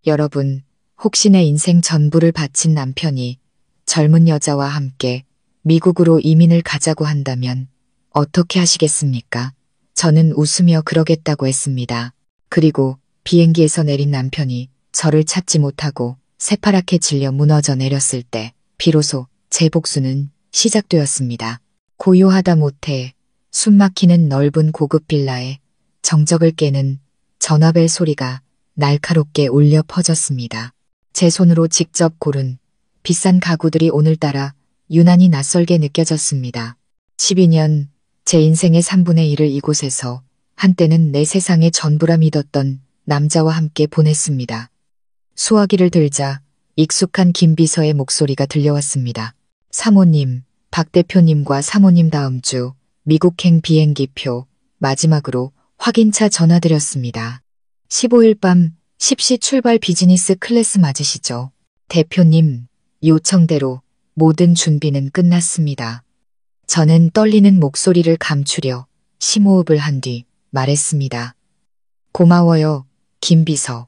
여러분, 혹시 내 인생 전부를 바친 남편이 젊은 여자와 함께 미국으로 이민을 가자고 한다면 어떻게 하시겠습니까? 저는 웃으며 그러겠다고 했습니다. 그리고 비행기에서 내린 남편이 저를 찾지 못하고 새파랗게 질려 무너져 내렸을 때 비로소 제 복수는 시작되었습니다. 고요하다 못해 숨막히는 넓은 고급 빌라에 정적을 깨는 전화벨 소리가 날카롭게 울려 퍼졌습니다. 제 손으로 직접 고른 비싼 가구들이 오늘따라 유난히 낯설게 느껴졌습니다. 12년, 제 인생의 3분의 1을 이곳에서 한때는 내 세상의 전부라 믿었던 남자와 함께 보냈습니다. 수화기를 들자 익숙한 김 비서의 목소리가 들려왔습니다. 사모님, 박 대표님과 사모님 다음 주 미국행 비행기표 마지막으로 확인차 전화드렸습니다. 15일 밤 10시 출발 비즈니스 클래스 맞으시죠? 대표님, 요청대로 모든 준비는 끝났습니다. 저는 떨리는 목소리를 감추려 심호흡을 한 뒤 말했습니다. 고마워요, 김 비서.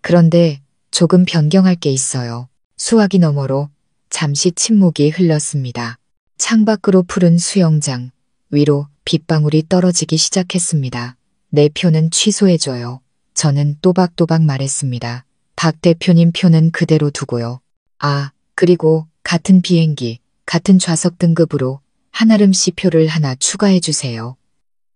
그런데 조금 변경할 게 있어요. 수화기 너머로 잠시 침묵이 흘렀습니다. 창밖으로 푸른 수영장, 위로 빗방울이 떨어지기 시작했습니다. 내 표는 취소해줘요. 저는 또박또박 말했습니다. 박 대표님 표는 그대로 두고요. 아, 그리고 같은 비행기, 같은 좌석 등급으로 한아름 씨 표를 하나 추가해주세요.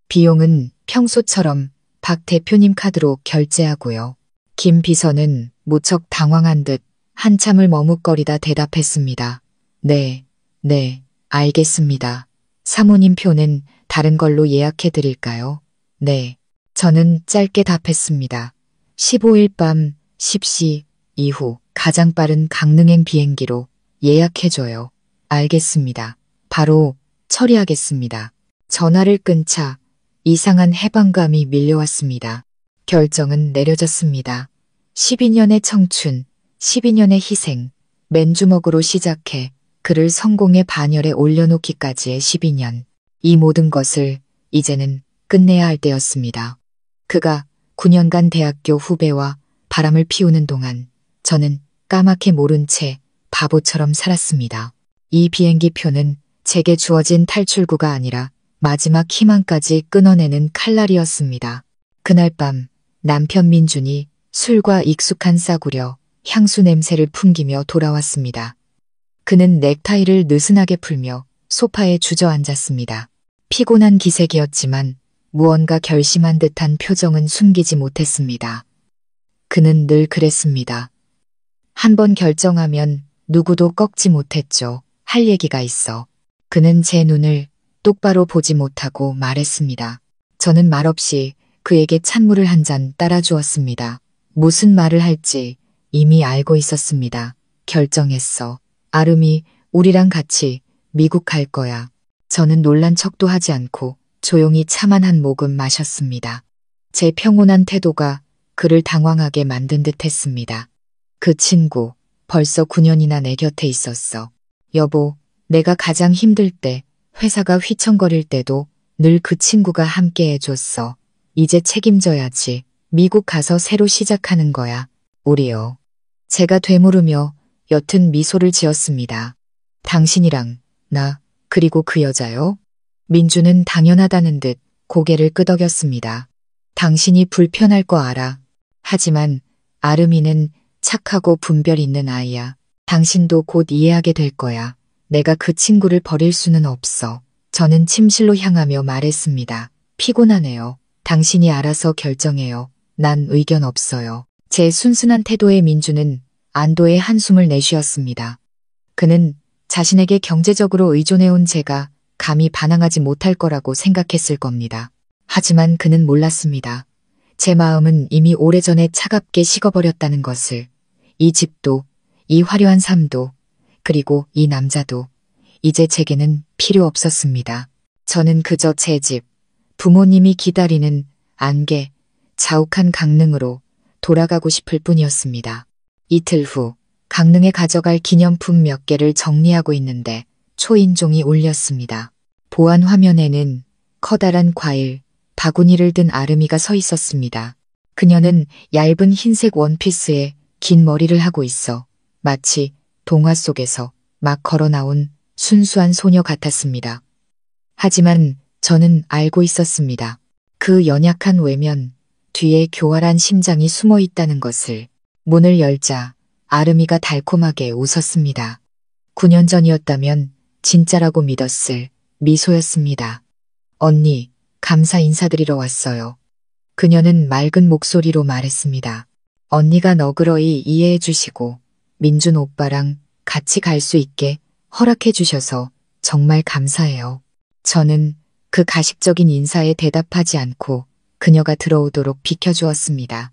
비용은 평소처럼 박 대표님 카드로 결제하고요. 김 비서는 무척 당황한 듯 한참을 머뭇거리다 대답했습니다. 네, 알겠습니다. 사모님 표는 다른 걸로 예약해 드릴까요? 네. 저는 짧게 답했습니다. 15일 밤 10시 이후 가장 빠른 강릉행 비행기로 예약해줘요. 알겠습니다. 바로 처리하겠습니다. 전화를 끊자 이상한 해방감이 밀려왔습니다. 결정은 내려졌습니다. 12년의 청춘, 12년의 희생, 맨주먹으로 시작해 그를 성공의 반열에 올려놓기까지의 12년. 이 모든 것을 이제는 끝내야 할 때였습니다. 그가 9년간 대학교 후배와 바람을 피우는 동안 저는 까맣게 모른 채 바보처럼 살았습니다. 이 비행기 표는 제게 주어진 탈출구가 아니라 마지막 희망까지 끊어내는 칼날이었습니다. 그날 밤 남편 민준이 술과 익숙한 싸구려, 향수 냄새를 풍기며 돌아왔습니다. 그는 넥타이를 느슨하게 풀며 소파에 주저앉았습니다. 피곤한 기색이었지만 무언가 결심한 듯한 표정은 숨기지 못했습니다. 그는 늘 그랬습니다. 한번 결정하면 누구도 꺾지 못했죠. 할 얘기가 있어. 그는 제 눈을 똑바로 보지 못하고 말했습니다. 저는 말없이 그에게 찬물을 한 잔 따라주었습니다. 무슨 말을 할지 이미 알고 있었습니다. 결정했어. 아름이 우리랑 같이 미국 갈 거야. 저는 놀란 척도 하지 않고 조용히 차만 한 모금 마셨습니다. 제 평온한 태도가 그를 당황하게 만든 듯 했습니다. 그 친구, 벌써 9년이나 내 곁에 있었어. 여보, 내가 가장 힘들 때, 회사가 휘청거릴 때도 늘 그 친구가 함께 해줬어. 이제 책임져야지. 미국 가서 새로 시작하는 거야. 우리요. 제가 되물으며 옅은 미소를 지었습니다. 당신이랑 나, 그리고 그 여자요? 민주는 당연하다는 듯 고개를 끄덕였습니다. 당신이 불편할 거 알아. 하지만 아름이는 착하고 분별 있는 아이야. 당신도 곧 이해하게 될 거야. 내가 그 친구를 버릴 수는 없어. 저는 침실로 향하며 말했습니다. 피곤하네요. 당신이 알아서 결정해요. 난 의견 없어요. 제 순순한 태도에 민주는 안도의 한숨을 내쉬었습니다. 그는 자신에게 경제적으로 의존해온 제가 감히 반항하지 못할 거라고 생각했을 겁니다. 하지만 그는 몰랐습니다. 제 마음은 이미 오래전에 차갑게 식어버렸다는 것을. 이 집도, 이 화려한 삶도, 그리고 이 남자도 이제 제게는 필요 없었습니다. 저는 그저 제 집, 부모님이 기다리는 안개, 자욱한 강릉으로 돌아가고 싶을 뿐이었습니다. 이틀 후 강릉에 가져갈 기념품 몇 개를 정리하고 있는데 초인종이 울렸습니다. 보안 화면에는 커다란 과일, 바구니를 든 아름이가 서 있었습니다. 그녀는 얇은 흰색 원피스에 긴 머리를 하고 있어 마치 동화 속에서 막 걸어 나온 순수한 소녀 같았습니다. 하지만 저는 알고 있었습니다. 그 연약한 외면 뒤에 교활한 심장이 숨어 있다는 것을. 문을 열자 아름이가 달콤하게 웃었습니다. 9년 전이었다면 진짜라고 믿었을 미소였습니다. 언니, 감사 인사드리러 왔어요. 그녀는 맑은 목소리로 말했습니다. 언니가 너그러이 이해해 주시고 민준 오빠랑 같이 갈 수 있게 허락해 주셔서 정말 감사해요. 저는 그 가식적인 인사에 대답하지 않고 그녀가 들어오도록 비켜주었습니다.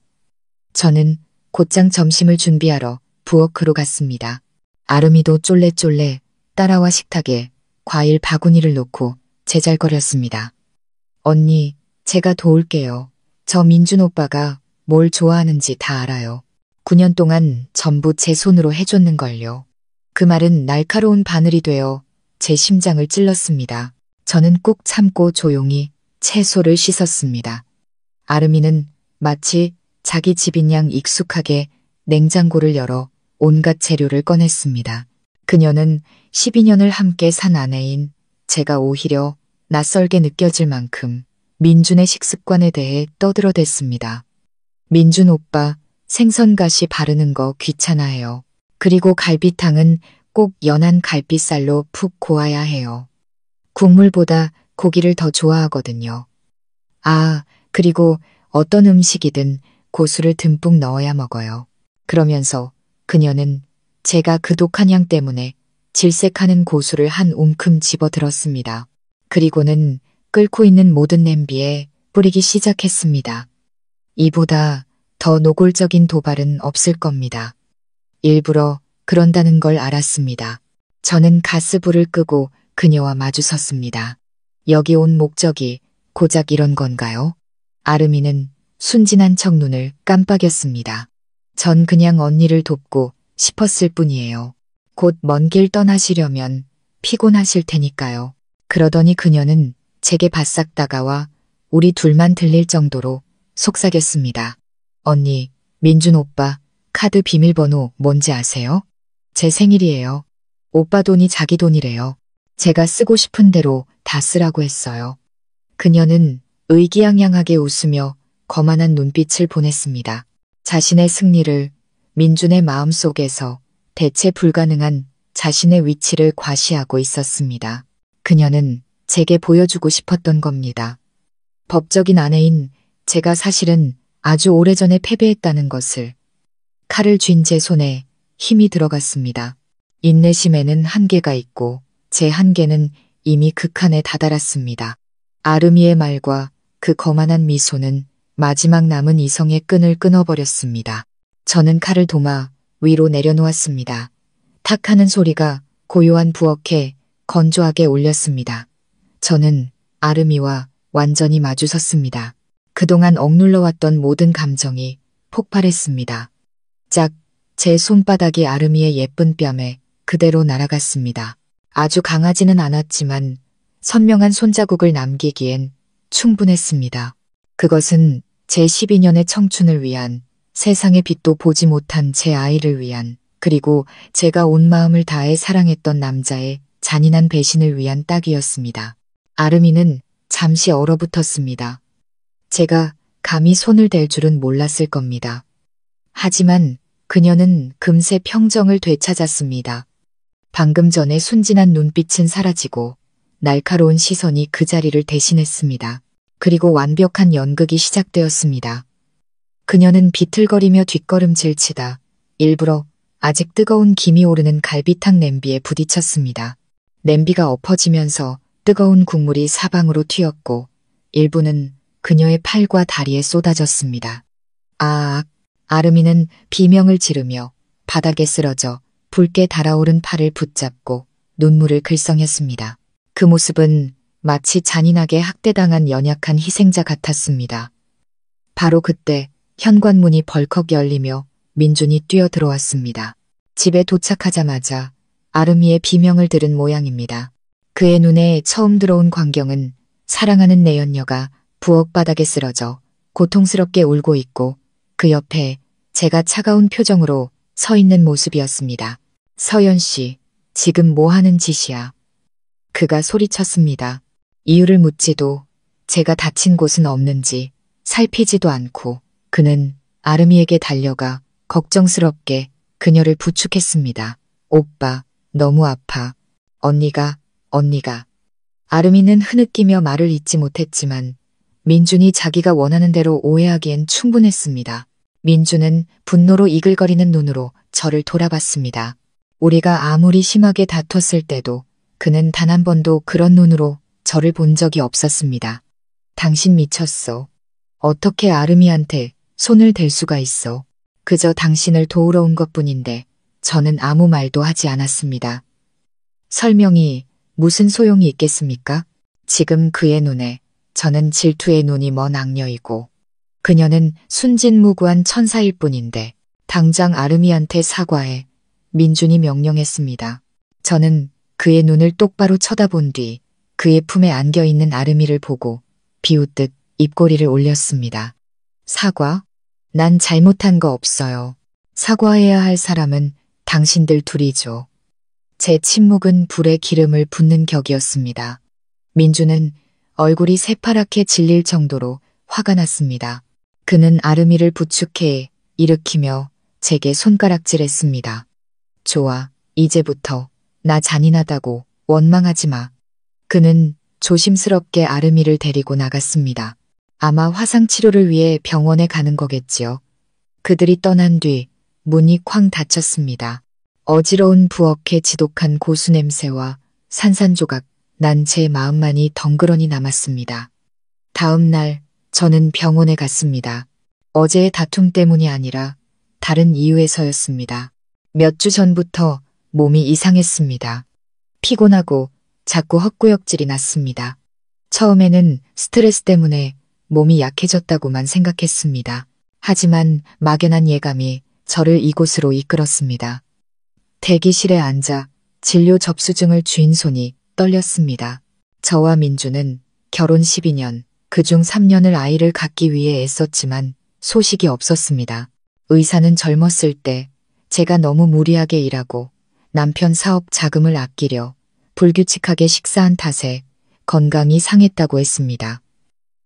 저는 곧장 점심을 준비하러 부엌으로 갔습니다. 아름이도 쫄래쫄래 따라와 식탁에 과일 바구니를 놓고 제잘거렸습니다. 언니, 제가 도울게요. 저 민준 오빠가 뭘 좋아하는지 다 알아요. 9년 동안 전부 제 손으로 해줬는걸요. 그 말은 날카로운 바늘이 되어 제 심장을 찔렀습니다. 저는 꾹 참고 조용히 채소를 씻었습니다. 아름이는 마치 자기 집인 양 익숙하게 냉장고를 열어 온갖 재료를 꺼냈습니다. 그녀는 12년을 함께 산 아내인 제가 오히려 낯설게 느껴질 만큼 민준의 식습관에 대해 떠들어댔습니다. 민준 오빠 생선가시 바르는 거 귀찮아해요. 그리고 갈비탕은 꼭 연한 갈비살로 푹 고아야 해요. 국물보다 고기를 더 좋아하거든요. 아, 그리고 어떤 음식이든 고수를 듬뿍 넣어야 먹어요. 그러면서 그녀는 제가 그 독한 향 때문에 질색하는 고수를 한 움큼 집어들었습니다. 그리고는 끓고 있는 모든 냄비에 뿌리기 시작했습니다. 이보다 더 노골적인 도발은 없을 겁니다. 일부러 그런다는 걸 알았습니다. 저는 가스불을 끄고 그녀와 마주섰습니다. 여기 온 목적이 고작 이런 건가요? 아름이는 순진한 척 눈을 깜빡였습니다. 전 그냥 언니를 돕고 싶었을 뿐이에요. 곧 먼 길 떠나시려면 피곤하실 테니까요. 그러더니 그녀는 제게 바싹 다가와 우리 둘만 들릴 정도로 속삭였습니다. 언니, 민준 오빠 카드 비밀번호 뭔지 아세요? 제 생일이에요. 오빠 돈이 자기 돈이래요. 제가 쓰고 싶은 대로 다 쓰라고 했어요. 그녀는 의기양양하게 웃으며 거만한 눈빛을 보냈습니다. 자신의 승리를 민준의 마음속에서 대체 불가능한 자신의 위치를 과시하고 있었습니다. 그녀는 제게 보여주고 싶었던 겁니다. 법적인 아내인 제가 사실은 아주 오래전에 패배했다는 것을. 칼을 쥔 제 손에 힘이 들어갔습니다. 인내심에는 한계가 있고 제 한계는 이미 극한에 다다랐습니다. 아름이의 말과 그 거만한 미소는 마지막 남은 이성의 끈을 끊어버렸습니다. 저는 칼을 도마 위로 내려놓았습니다. 탁 하는 소리가 고요한 부엌에 건조하게 울렸습니다. 저는 아름이와 완전히 마주섰습니다. 그동안 억눌러왔던 모든 감정이 폭발했습니다. 짝, 제 손바닥이 아름이의 예쁜 뺨에 그대로 날아갔습니다. 아주 강하지는 않았지만 선명한 손자국을 남기기엔 충분했습니다. 그것은 제 12년의 청춘을 위한, 세상의 빛도 보지 못한 제 아이를 위한, 그리고 제가 온 마음을 다해 사랑했던 남자의 잔인한 배신을 위한 딱이었습니다. 아름이는 잠시 얼어붙었습니다. 제가 감히 손을 댈 줄은 몰랐을 겁니다. 하지만 그녀는 금세 평정을 되찾았습니다. 방금 전에 순진한 눈빛은 사라지고 날카로운 시선이 그 자리를 대신했습니다. 그리고 완벽한 연극이 시작되었습니다. 그녀는 비틀거리며 뒷걸음질 치다 일부러 아직 뜨거운 김이 오르는 갈비탕 냄비에 부딪혔습니다. 냄비가 엎어지면서 뜨거운 국물이 사방으로 튀었고 일부는 그녀의 팔과 다리에 쏟아졌습니다. 아악! 아름이는 비명을 지르며 바닥에 쓰러져 붉게 달아오른 팔을 붙잡고 눈물을 글썽였습니다. 그 모습은 마치 잔인하게 학대당한 연약한 희생자 같았습니다. 바로 그때 현관문이 벌컥 열리며 민준이 뛰어들어왔습니다. 집에 도착하자마자 아름이의 비명을 들은 모양입니다. 그의 눈에 처음 들어온 광경은 사랑하는 내연녀가 부엌 바닥에 쓰러져 고통스럽게 울고 있고 그 옆에 제가 차가운 표정으로 서 있는 모습이었습니다. 서연 씨, 지금 뭐 하는 짓이야? 그가 소리쳤습니다. 이유를 묻지도 제가 다친 곳은 없는지 살피지도 않고 그는 아름이에게 달려가 걱정스럽게 그녀를 부축했습니다. 오빠, 너무 아파. 언니가. 아름이는 흐느끼며 말을 잇지 못했지만 민준이 자기가 원하는 대로 오해하기엔 충분했습니다. 민준은 분노로 이글거리는 눈으로 저를 돌아봤습니다. 우리가 아무리 심하게 다퉜을 때도 그는 단 한 번도 그런 눈으로 저를 본 적이 없었습니다. 당신 미쳤어. 어떻게 아름이한테 손을 댈 수가 있어. 그저 당신을 도우러 온 것뿐인데 저는 아무 말도 하지 않았습니다. 설명이 무슨 소용이 있겠습니까? 지금 그의 눈에 저는 질투의 눈이 먼 악녀이고 그녀는 순진무구한 천사일 뿐인데 당장 아름이한테 사과해. 민준이 명령했습니다. 저는 그의 눈을 똑바로 쳐다본 뒤 그의 품에 안겨있는 아름이를 보고 비웃듯 입꼬리를 올렸습니다. 사과? 난 잘못한 거 없어요. 사과해야 할 사람은 당신들 둘이죠. 제 침묵은 불에 기름을 붓는 격이었습니다. 민주는 얼굴이 새파랗게 질릴 정도로 화가 났습니다. 그는 아름이를 부축해 일으키며 제게 손가락질했습니다. 좋아, 이제부터 나 잔인하다고 원망하지 마. 그는 조심스럽게 아름이를 데리고 나갔습니다. 아마 화상치료를 위해 병원에 가는 거겠지요. 그들이 떠난 뒤 문이 쾅 닫혔습니다. 어지러운 부엌의 지독한 고수 냄새와 산산조각 난 제 마음만이 덩그러니 남았습니다. 다음 날 저는 병원에 갔습니다. 어제의 다툼 때문이 아니라 다른 이유에서였습니다. 몇 주 전부터 몸이 이상했습니다. 피곤하고 자꾸 헛구역질이 났습니다. 처음에는 스트레스 때문에 몸이 약해졌다고만 생각했습니다. 하지만 막연한 예감이 저를 이곳으로 이끌었습니다. 대기실에 앉아 진료 접수증을 쥔 손이 떨렸습니다. 저와 민주는 결혼 12년, 그중 3년을 아이를 갖기 위해 애썼지만 소식이 없었습니다. 의사는 젊었을 때 제가 너무 무리하게 일하고 남편 사업 자금을 아끼려 불규칙하게 식사한 탓에 건강이 상했다고 했습니다.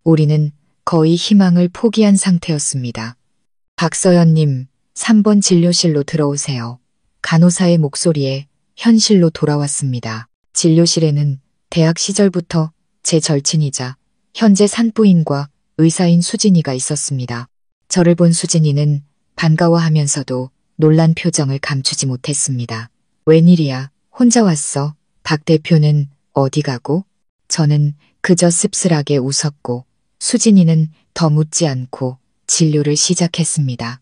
우리는 거의 희망을 포기한 상태였습니다. 박서연님, 3번 진료실로 들어오세요. 간호사의 목소리에 현실로 돌아왔습니다. 진료실에는 대학 시절부터 제 절친이자 현재 산부인과 의사인 수진이가 있었습니다. 저를 본 수진이는 반가워하면서도 놀란 표정을 감추지 못했습니다. 웬일이야, 혼자 왔어? 박 대표는 어디 가고? 저는 그저 씁쓸하게 웃었고 수진이는 더 묻지 않고 진료를 시작했습니다.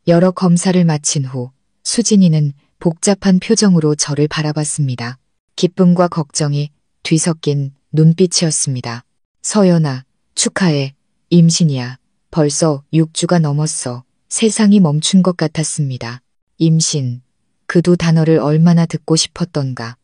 여러 검사를 마친 후 수진이는 복잡한 표정으로 저를 바라봤습니다. 기쁨과 걱정이 뒤섞인 눈빛이었습니다. 서연아, 축하해. 임신이야. 벌써 6주가 넘었어. 세상이 멈춘 것 같았습니다. 임신. 그 두 단어를 얼마나 듣고 싶었던가.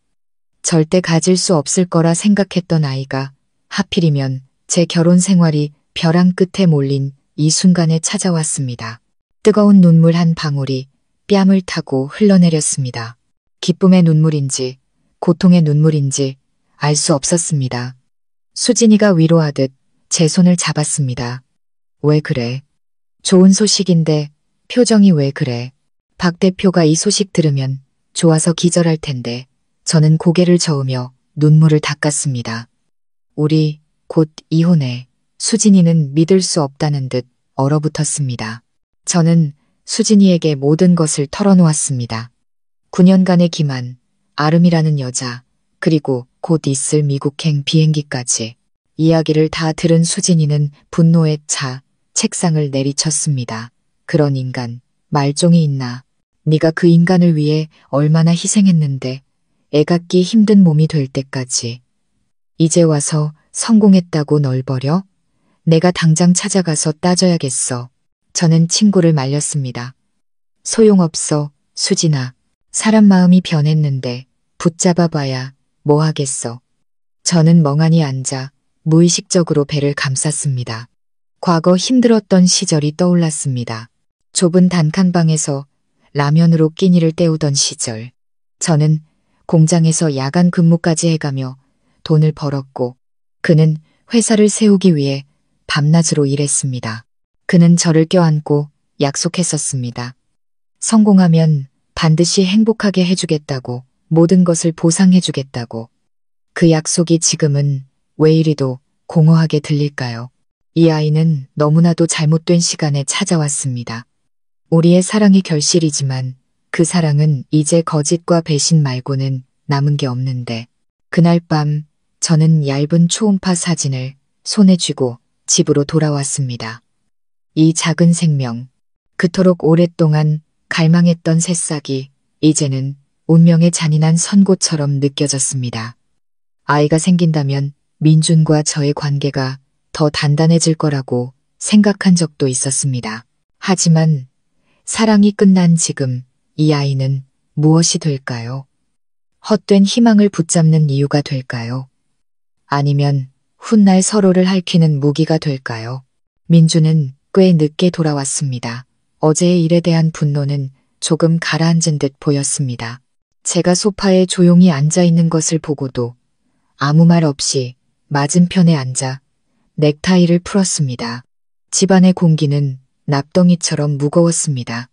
절대 가질 수 없을 거라 생각했던 아이가 하필이면 제 결혼 생활이 벼랑 끝에 몰린 이 순간에 찾아왔습니다. 뜨거운 눈물 한 방울이 뺨을 타고 흘러내렸습니다. 기쁨의 눈물인지 고통의 눈물인지 알 수 없었습니다. 수진이가 위로하듯 제 손을 잡았습니다. 왜 그래? 좋은 소식인데 표정이 왜 그래? 박 대표가 이 소식 들으면 좋아서 기절할 텐데 저는 고개를 저으며 눈물을 닦았습니다. 우리 곧 이혼해. 수진이는 믿을 수 없다는 듯 얼어붙었습니다. 저는 수진이에게 모든 것을 털어놓았습니다. 9년간의 기만, 아름이라는 여자, 그리고 곧 있을 미국행 비행기까지. 이야기를 다 들은 수진이는 분노에 차 책상을 내리쳤습니다. 그런 인간, 말종이 있나. 네가 그 인간을 위해 얼마나 희생했는데 애 갖기 힘든 몸이 될 때까지. 이제 와서 성공했다고 널 버려? 내가 당장 찾아가서 따져야겠어. 저는 친구를 말렸습니다. 소용없어, 수진아. 사람 마음이 변했는데 붙잡아봐야 뭐 하겠어. 저는 멍하니 앉아 무의식적으로 배를 감쌌습니다. 과거 힘들었던 시절이 떠올랐습니다. 좁은 단칸방에서 라면으로 끼니를 때우던 시절. 저는 공장에서 야간 근무까지 해가며 돈을 벌었고 그는 회사를 세우기 위해 밤낮으로 일했습니다. 그는 저를 껴안고 약속했었습니다. 성공하면 반드시 행복하게 해주겠다고, 모든 것을 보상해주겠다고. 그 약속이 지금은 왜 이리도 공허하게 들릴까요? 이 아이는 너무나도 잘못된 시간에 찾아왔습니다. 우리의 사랑이 결실이지만 그 사랑은 이제 거짓과 배신 말고는 남은 게 없는데, 그날 밤 저는 얇은 초음파 사진을 손에 쥐고 집으로 돌아왔습니다. 이 작은 생명, 그토록 오랫동안 갈망했던 새싹이 이제는 운명의 잔인한 선고처럼 느껴졌습니다. 아이가 생긴다면 민준과 저의 관계가 더 단단해질 거라고 생각한 적도 있었습니다. 하지만 사랑이 끝난 지금 이 아이는 무엇이 될까요? 헛된 희망을 붙잡는 이유가 될까요? 아니면 훗날 서로를 핥히는 무기가 될까요? 민주는 꽤 늦게 돌아왔습니다. 어제의 일에 대한 분노는 조금 가라앉은 듯 보였습니다. 제가 소파에 조용히 앉아 있는 것을 보고도 아무 말 없이 맞은편에 앉아 넥타이를 풀었습니다. 집안의 공기는 납덩이처럼 무거웠습니다.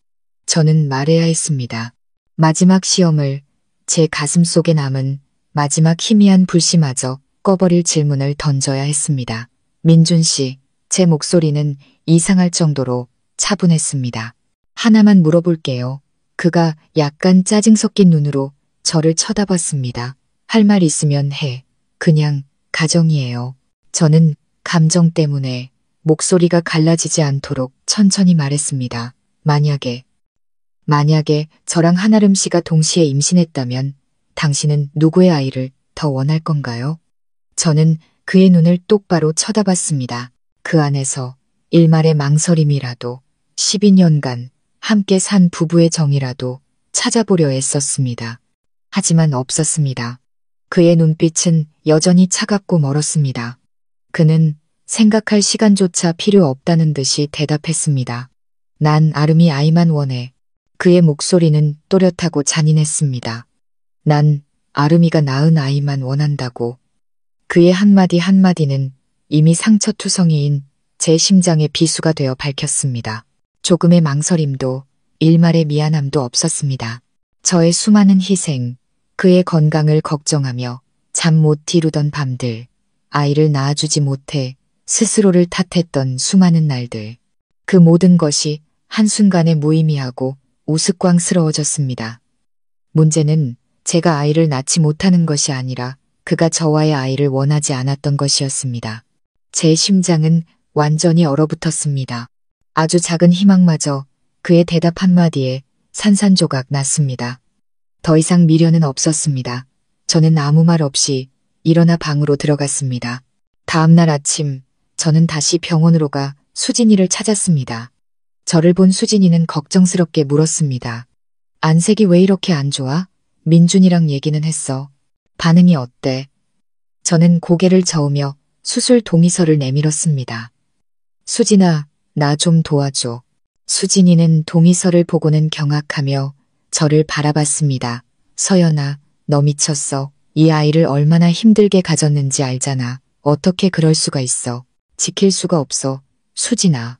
저는 말해야 했습니다. 마지막 시험을, 제 가슴 속에 남은 마지막 희미한 불씨마저 꺼버릴 질문을 던져야 했습니다. 민준 씨, 제 목소리는 이상할 정도로 차분했습니다. 하나만 물어볼게요. 그가 약간 짜증 섞인 눈으로 저를 쳐다봤습니다. 할 말 있으면 해. 그냥 가정이에요. 저는 감정 때문에 목소리가 갈라지지 않도록 천천히 말했습니다. 만약에 저랑 한아름 씨가 동시에 임신했다면 당신은 누구의 아이를 더 원할 건가요? 저는 그의 눈을 똑바로 쳐다봤습니다. 그 안에서 일말의 망설임이라도, 12년간 함께 산 부부의 정이라도 찾아보려 애썼습니다. 하지만 없었습니다. 그의 눈빛은 여전히 차갑고 멀었습니다. 그는 생각할 시간조차 필요 없다는 듯이 대답했습니다. 난 아름이 아이만 원해. 그의 목소리는 또렷하고 잔인했습니다. 난 아름이가 낳은 아이만 원한다고. 그의 한마디 한마디는 이미 상처투성이인 제 심장의 비수가 되어 밝혔습니다. 조금의 망설임도 일말의 미안함도 없었습니다. 저의 수많은 희생, 그의 건강을 걱정하며 잠 못 이루던 밤들, 아이를 낳아주지 못해 스스로를 탓했던 수많은 날들. 그 모든 것이 한순간에 무의미하고 우스꽝스러워졌습니다. 문제는 제가 아이를 낳지 못하는 것이 아니라 그가 저와의 아이를 원하지 않았던 것이었습니다. 제 심장은 완전히 얼어붙었습니다. 아주 작은 희망마저 그의 대답 한마디에 산산조각 났습니다. 더 이상 미련은 없었습니다. 저는 아무 말 없이 일어나 방으로 들어갔습니다. 다음 날 아침 저는 다시 병원으로 가 수진이를 찾았습니다. 저를 본 수진이는 걱정스럽게 물었습니다. 안색이 왜 이렇게 안 좋아? 민준이랑 얘기는 했어. 반응이 어때? 저는 고개를 저으며 수술 동의서를 내밀었습니다. 수진아, 나 좀 도와줘. 수진이는 동의서를 보고는 경악하며 저를 바라봤습니다. 서연아, 너 미쳤어. 이 아이를 얼마나 힘들게 가졌는지 알잖아. 어떻게 그럴 수가 있어. 지킬 수가 없어. 수진아.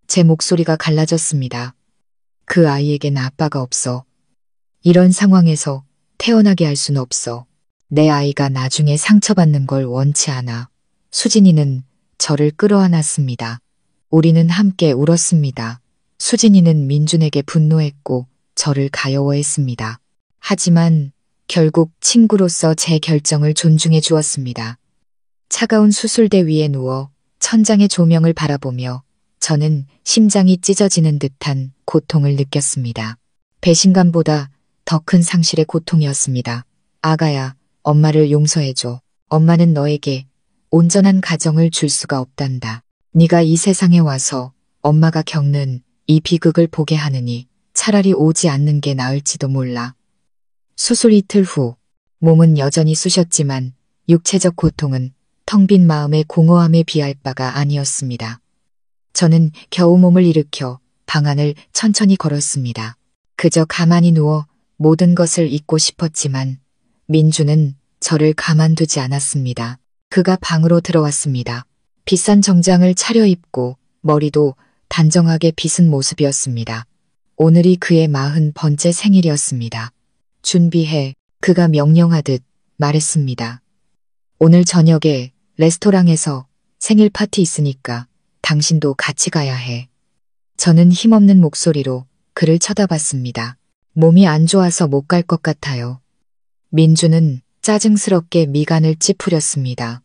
제 목소리가 갈라졌습니다. 그 아이에겐 아빠가 없어. 이런 상황에서 태어나게 할 수는 없어. 내 아이가 나중에 상처받는 걸 원치 않아. 수진이는 저를 끌어안았습니다. 우리는 함께 울었습니다. 수진이는 민준에게 분노했고 저를 가여워했습니다. 하지만 결국 친구로서 제 결정을 존중해 주었습니다. 차가운 수술대 위에 누워 천장의 조명을 바라보며 저는 심장이 찢어지는 듯한 고통을 느꼈습니다. 배신감보다 더 큰 상실의 고통이었습니다. 아가야, 엄마를 용서해줘. 엄마는 너에게 온전한 가정을 줄 수가 없단다. 네가 이 세상에 와서 엄마가 겪는 이 비극을 보게 하느니 차라리 오지 않는 게 나을지도 몰라. 수술 이틀 후 몸은 여전히 쑤셨지만 육체적 고통은 텅 빈 마음의 공허함에 비할 바가 아니었습니다. 저는 겨우 몸을 일으켜 방안을 천천히 걸었습니다. 그저 가만히 누워 모든 것을 잊고 싶었지만 민주는 저를 가만두지 않았습니다. 그가 방으로 들어왔습니다. 비싼 정장을 차려입고 머리도 단정하게 빗은 모습이었습니다. 오늘이 그의 40번째 생일이었습니다. 준비해, 그가 명령하듯 말했습니다. 오늘 저녁에 레스토랑에서 생일 파티 있으니까 당신도 같이 가야 해. 저는 힘없는 목소리로 그를 쳐다봤습니다. 몸이 안 좋아서 못 갈 것 같아요. 민주는 짜증스럽게 미간을 찌푸렸습니다.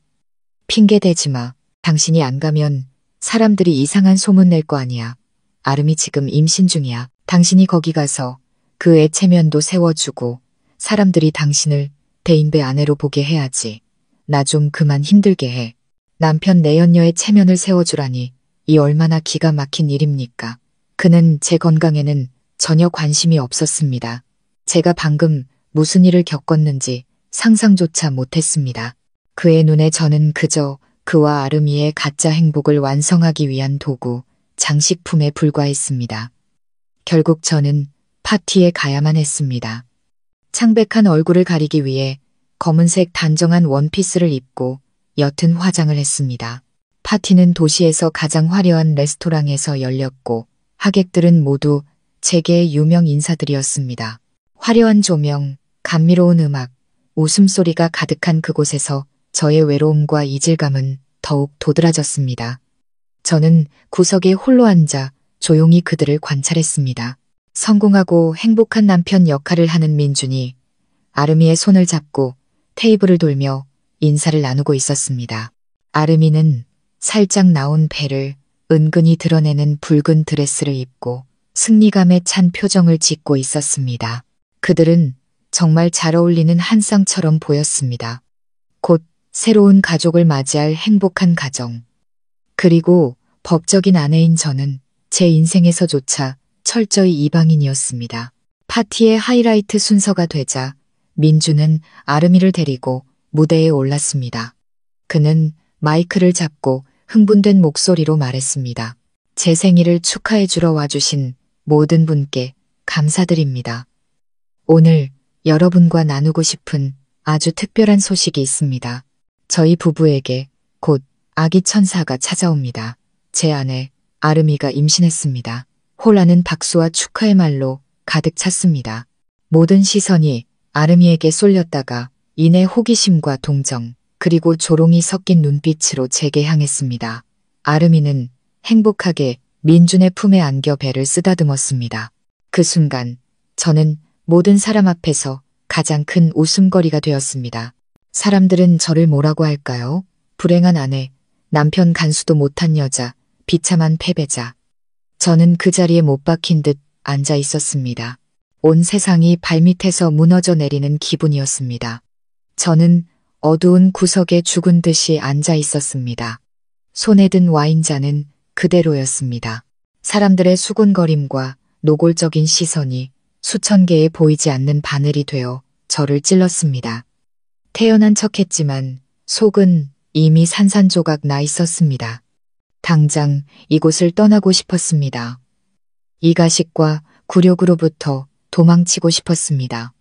핑계 대지 마. 당신이 안 가면 사람들이 이상한 소문 낼 거 아니야. 아름이 지금 임신 중이야. 당신이 거기 가서 그 애 체면도 세워주고 사람들이 당신을 대인배 아내로 보게 해야지. 나 좀 그만 힘들게 해. 남편 내연녀의 체면을 세워주라니 이 얼마나 기가 막힌 일입니까? 그는 제 건강에는 전혀 관심이 없었습니다. 제가 방금 무슨 일을 겪었는지 상상조차 못했습니다. 그의 눈에 저는 그저 그와 아름이의 가짜 행복을 완성하기 위한 도구, 장식품에 불과했습니다. 결국 저는 파티에 가야만 했습니다. 창백한 얼굴을 가리기 위해 검은색 단정한 원피스를 입고 옅은 화장을 했습니다. 파티는 도시에서 가장 화려한 레스토랑에서 열렸고 하객들은 모두 재계의 유명 인사들이었습니다. 화려한 조명, 감미로운 음악, 웃음소리가 가득한 그곳에서 저의 외로움과 이질감은 더욱 도드라졌습니다. 저는 구석에 홀로 앉아 조용히 그들을 관찰했습니다. 성공하고 행복한 남편 역할을 하는 민준이 아름이의 손을 잡고 테이블을 돌며 인사를 나누고 있었습니다. 아름이는 살짝 나온 배를 은근히 드러내는 붉은 드레스를 입고 승리감에 찬 표정을 짓고 있었습니다. 그들은 정말 잘 어울리는 한 쌍처럼 보였습니다. 곧 새로운 가족을 맞이할 행복한 가정. 그리고 법적인 아내인 저는 제 인생에서조차 철저히 이방인이었습니다. 파티의 하이라이트 순서가 되자 민주는 아름이를 데리고 무대에 올랐습니다. 그는 마이크를 잡고 흥분된 목소리로 말했습니다. 제 생일을 축하해주러 와주신 모든 분께 감사드립니다. 오늘 여러분과 나누고 싶은 아주 특별한 소식이 있습니다. 저희 부부에게 곧 아기 천사가 찾아옵니다. 제 아내 아름이가 임신했습니다. 홀라는 박수와 축하의 말로 가득 찼습니다. 모든 시선이 아름이에게 쏠렸다가 이내 호기심과 동정 그리고 조롱이 섞인 눈빛으로 제게 향했습니다. 아름이는 행복하게 민준의 품에 안겨 배를 쓰다듬었습니다. 그 순간 저는 모든 사람 앞에서 가장 큰 웃음거리가 되었습니다. 사람들은 저를 뭐라고 할까요? 불행한 아내, 남편 간수도 못한 여자, 비참한 패배자. 저는 그 자리에 못 박힌 듯 앉아 있었습니다. 온 세상이 발밑에서 무너져 내리는 기분이었습니다. 저는 어두운 구석에 죽은 듯이 앉아 있었습니다. 손에 든 와인잔은 그대로였습니다. 사람들의 수군거림과 노골적인 시선이 수천 개의 보이지 않는 바늘이 되어 저를 찔렀습니다. 태연한 척했지만 속은 이미 산산조각 나 있었습니다. 당장 이곳을 떠나고 싶었습니다. 이 가식과 굴욕으로부터 도망치고 싶었습니다.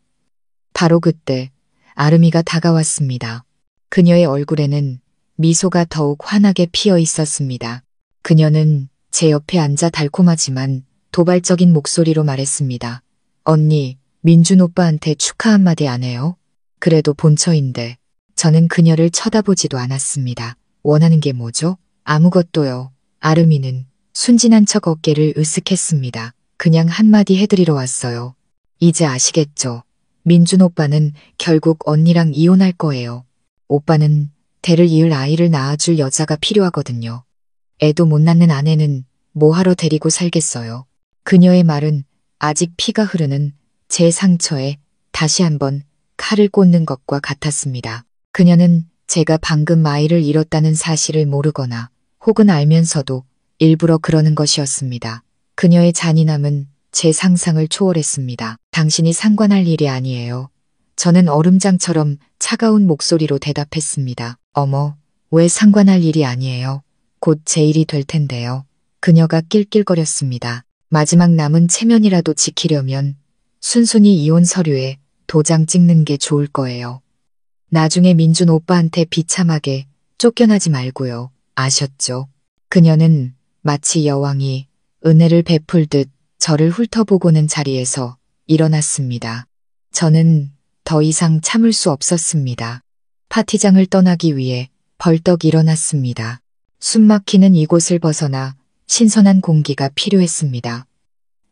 바로 그때 아름이가 다가왔습니다. 그녀의 얼굴에는 미소가 더욱 환하게 피어 있었습니다. 그녀는 제 옆에 앉아 달콤하지만 도발적인 목소리로 말했습니다. 언니, 민준 오빠한테 축하 한마디 안 해요? 그래도 본처인데. 저는 그녀를 쳐다보지도 않았습니다. 원하는 게 뭐죠? 아무것도요. 아름이는 순진한 척 어깨를 으쓱했습니다. 그냥 한마디 해드리러 왔어요. 이제 아시겠죠? 민준 오빠는 결국 언니랑 이혼할 거예요. 오빠는 대를 이을 아이를 낳아줄 여자가 필요하거든요. 애도 못 낳는 아내는 뭐하러 데리고 살겠어요. 그녀의 말은 아직 피가 흐르는 제 상처에 다시 한번 칼을 꽂는 것과 같았습니다. 그녀는 제가 방금 아이를 잃었다는 사실을 모르거나 혹은 알면서도 일부러 그러는 것이었습니다. 그녀의 잔인함은 제 상상을 초월했습니다. 당신이 상관할 일이 아니에요. 저는 얼음장처럼 차가운 목소리로 대답했습니다. 어머, 왜 상관할 일이 아니에요? 곧 제 일이 될 텐데요. 그녀가 낄낄거렸습니다. 마지막 남은 체면이라도 지키려면 순순히 이혼 서류에 도장 찍는 게 좋을 거예요. 나중에 민준 오빠한테 비참하게 쫓겨나지 말고요. 아셨죠? 그녀는 마치 여왕이 은혜를 베풀듯 저를 훑어보고는 자리에서 일어났습니다. 저는 더 이상 참을 수 없었습니다. 파티장을 떠나기 위해 벌떡 일어났습니다. 숨막히는 이곳을 벗어나 신선한 공기가 필요했습니다.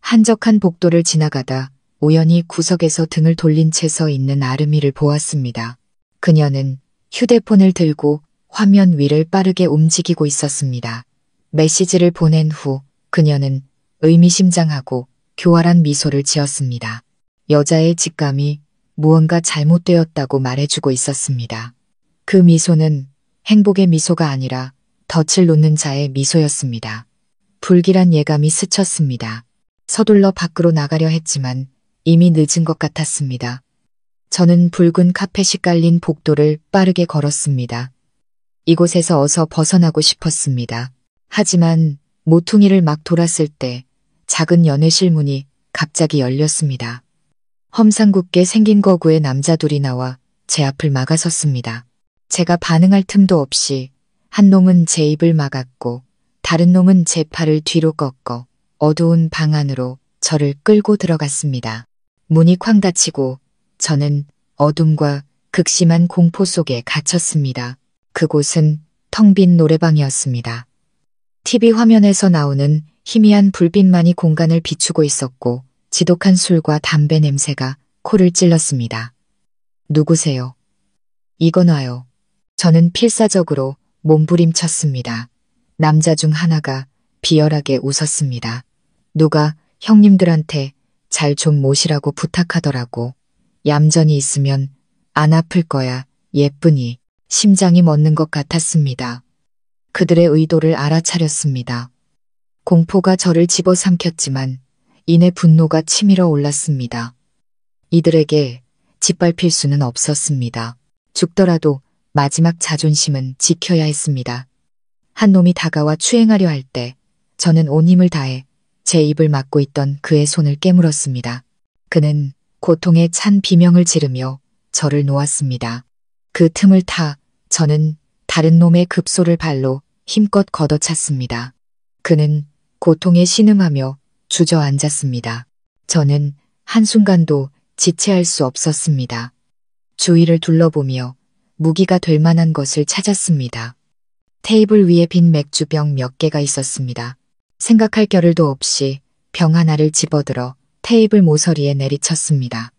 한적한 복도를 지나가다 우연히 구석에서 등을 돌린 채 서 있는 아름이를 보았습니다. 그녀는 휴대폰을 들고 화면 위를 빠르게 움직이고 있었습니다. 메시지를 보낸 후 그녀는 의미심장하고 교활한 미소를 지었습니다. 여자의 직감이 무언가 잘못되었다고 말해주고 있었습니다. 그 미소는 행복의 미소가 아니라 덫을 놓는 자의 미소였습니다. 불길한 예감이 스쳤습니다. 서둘러 밖으로 나가려 했지만 이미 늦은 것 같았습니다. 저는 붉은 카펫이 깔린 복도를 빠르게 걸었습니다. 이곳에서 어서 벗어나고 싶었습니다. 하지만 모퉁이를 막 돌았을 때 작은 연회실 문이 갑자기 열렸습니다. 험상궂게 생긴 거구의 남자 둘이 나와 제 앞을 막아섰습니다. 제가 반응할 틈도 없이 한 놈은 제 입을 막았고 다른 놈은 제 팔을 뒤로 꺾어 어두운 방 안으로 저를 끌고 들어갔습니다. 문이 쾅 닫히고 저는 어둠과 극심한 공포 속에 갇혔습니다. 그곳은 텅 빈 노래방이었습니다. TV 화면에서 나오는 희미한 불빛만이 공간을 비추고 있었고 지독한 술과 담배 냄새가 코를 찔렀습니다. 누구세요? 이거 놔요. 저는 필사적으로 몸부림쳤습니다. 남자 중 하나가 비열하게 웃었습니다. 누가 형님들한테 잘 좀 모시라고 부탁하더라고. 얌전히 있으면 안 아플 거야. 예쁘니. 심장이 멎는 것 같았습니다. 그들의 의도를 알아차렸습니다. 공포가 저를 집어삼켰지만 이내 분노가 치밀어 올랐습니다. 이들에게 짓밟힐 수는 없었습니다. 죽더라도 마지막 자존심은 지켜야 했습니다. 한 놈이 다가와 추행하려 할 때 저는 온 힘을 다해 제 입을 막고 있던 그의 손을 깨물었습니다. 그는 고통에 찬 비명을 지르며 저를 놓았습니다. 그 틈을 타 저는 다른 놈의 급소를 발로 힘껏 걷어찼습니다. 그는 고통에 신음하며 주저앉았습니다. 저는 한순간도 지체할 수 없었습니다. 주위를 둘러보며 무기가 될 만한 것을 찾았습니다. 테이블 위에 빈 맥주병 몇 개가 있었습니다. 생각할 겨를도 없이 병 하나를 집어들어 테이블 모서리에 내리쳤습니다.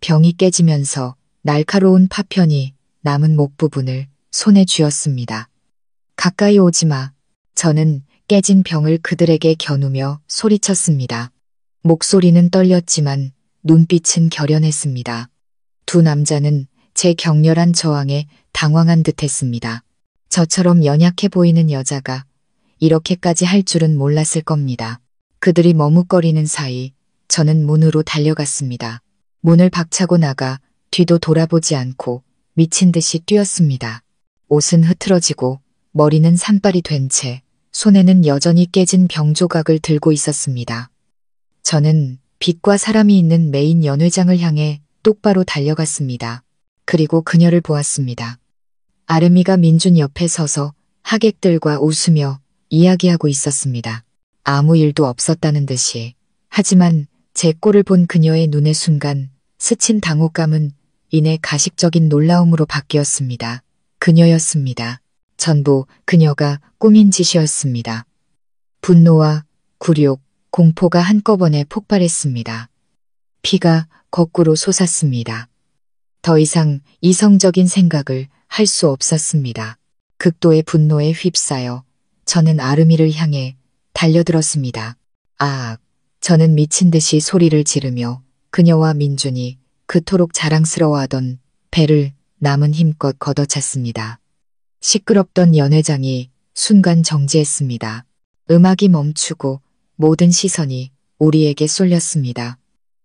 병이 깨지면서 날카로운 파편이 남은 목 부분을 손에 쥐었습니다. 가까이 오지 마. 저는 깨진 병을 그들에게 겨누며 소리쳤습니다. 목소리는 떨렸지만 눈빛은 결연했습니다. 두 남자는 제 격렬한 저항에 당황한 듯했습니다. 저처럼 연약해 보이는 여자가 이렇게까지 할 줄은 몰랐을 겁니다. 그들이 머뭇거리는 사이 저는 문으로 달려갔습니다. 문을 박차고 나가 뒤도 돌아보지 않고 미친 듯이 뛰었습니다. 옷은 흐트러지고 머리는 산발이 된 채 손에는 여전히 깨진 병 조각을 들고 있었습니다. 저는 빛과 사람이 있는 메인 연회장을 향해 똑바로 달려갔습니다. 그리고 그녀를 보았습니다. 아름이가 민준 옆에 서서 하객들과 웃으며 이야기하고 있었습니다. 아무 일도 없었다는 듯이. 하지만 제 꼴을 본 그녀의 눈의 순간 스친 당혹감은 이내 가식적인 놀라움으로 바뀌었습니다. 그녀였습니다. 전부 그녀가 꾸민 짓이었습니다. 분노와 굴욕, 공포가 한꺼번에 폭발했습니다. 피가 거꾸로 솟았습니다. 더 이상 이성적인 생각을 할 수 없었습니다. 극도의 분노에 휩싸여 저는 아름이를 향해 달려들었습니다. 아, 저는 미친 듯이 소리를 지르며 그녀와 민준이 그토록 자랑스러워하던 배를 남은 힘껏 걷어찼습니다. 시끄럽던 연회장이 순간 정지했습니다. 음악이 멈추고 모든 시선이 우리에게 쏠렸습니다.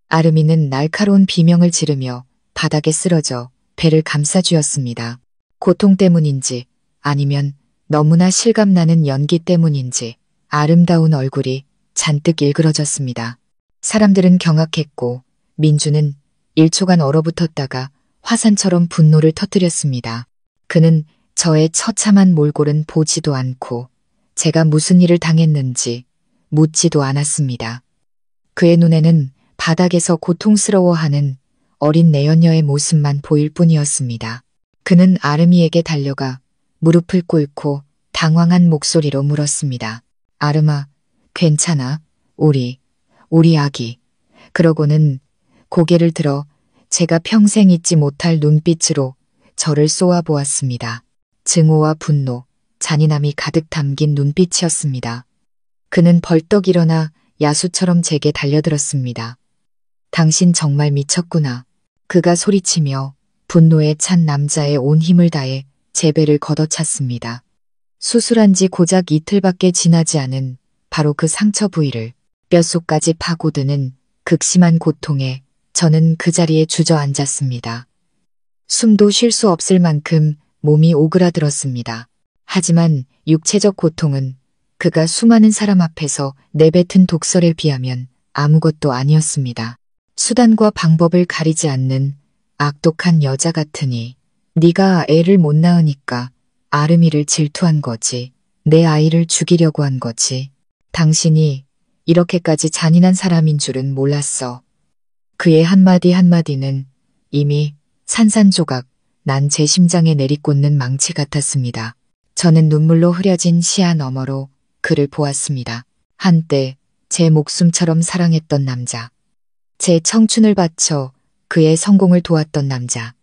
아름이는 날카로운 비명을 지르며 바닥에 쓰러져 배를 감싸쥐었습니다. 고통 때문인지 아니면 너무나 실감나는 연기 때문인지 아름다운 얼굴이 잔뜩 일그러졌습니다. 사람들은 경악했고 민주는 1초간 얼어붙었다가 화산처럼 분노를 터뜨렸습니다. 그는 저의 처참한 몰골은 보지도 않고 제가 무슨 일을 당했는지 묻지도 않았습니다. 그의 눈에는 바닥에서 고통스러워하는 어린 내연녀의 모습만 보일 뿐이었습니다. 그는 아름이에게 달려가 무릎을 꿇고 당황한 목소리로 물었습니다. 아름아, 괜찮아? 우리 아기. 그러고는 고개를 들어 제가 평생 잊지 못할 눈빛으로 저를 쏘아보았습니다. 증오와 분노, 잔인함이 가득 담긴 눈빛이었습니다. 그는 벌떡 일어나 야수처럼 제게 달려들었습니다. 당신 정말 미쳤구나. 그가 소리치며 분노에 찬 남자의 온 힘을 다해 제 배를 걷어찼습니다. 수술한 지 고작 이틀밖에 지나지 않은 바로 그 상처 부위를 뼛속까지 파고드는 극심한 고통에 저는 그 자리에 주저앉았습니다. 숨도 쉴 수 없을 만큼 몸이 오그라들었습니다. 하지만 육체적 고통은 그가 수많은 사람 앞에서 내뱉은 독설에 비하면 아무것도 아니었습니다. 수단과 방법을 가리지 않는 악독한 여자 같으니 네가 애를 못 낳으니까 아름이를 질투한 거지. 내 아이를 죽이려고 한 거지. 당신이 이렇게까지 잔인한 사람인 줄은 몰랐어. 그의 한마디 한마디는 이미 산산조각 난 제 심장에 내리꽂는 망치 같았습니다. 저는 눈물로 흐려진 시야 너머로 그를 보았습니다. 한때 제 목숨처럼 사랑했던 남자. 제 청춘을 바쳐 그의 성공을 도왔던 남자.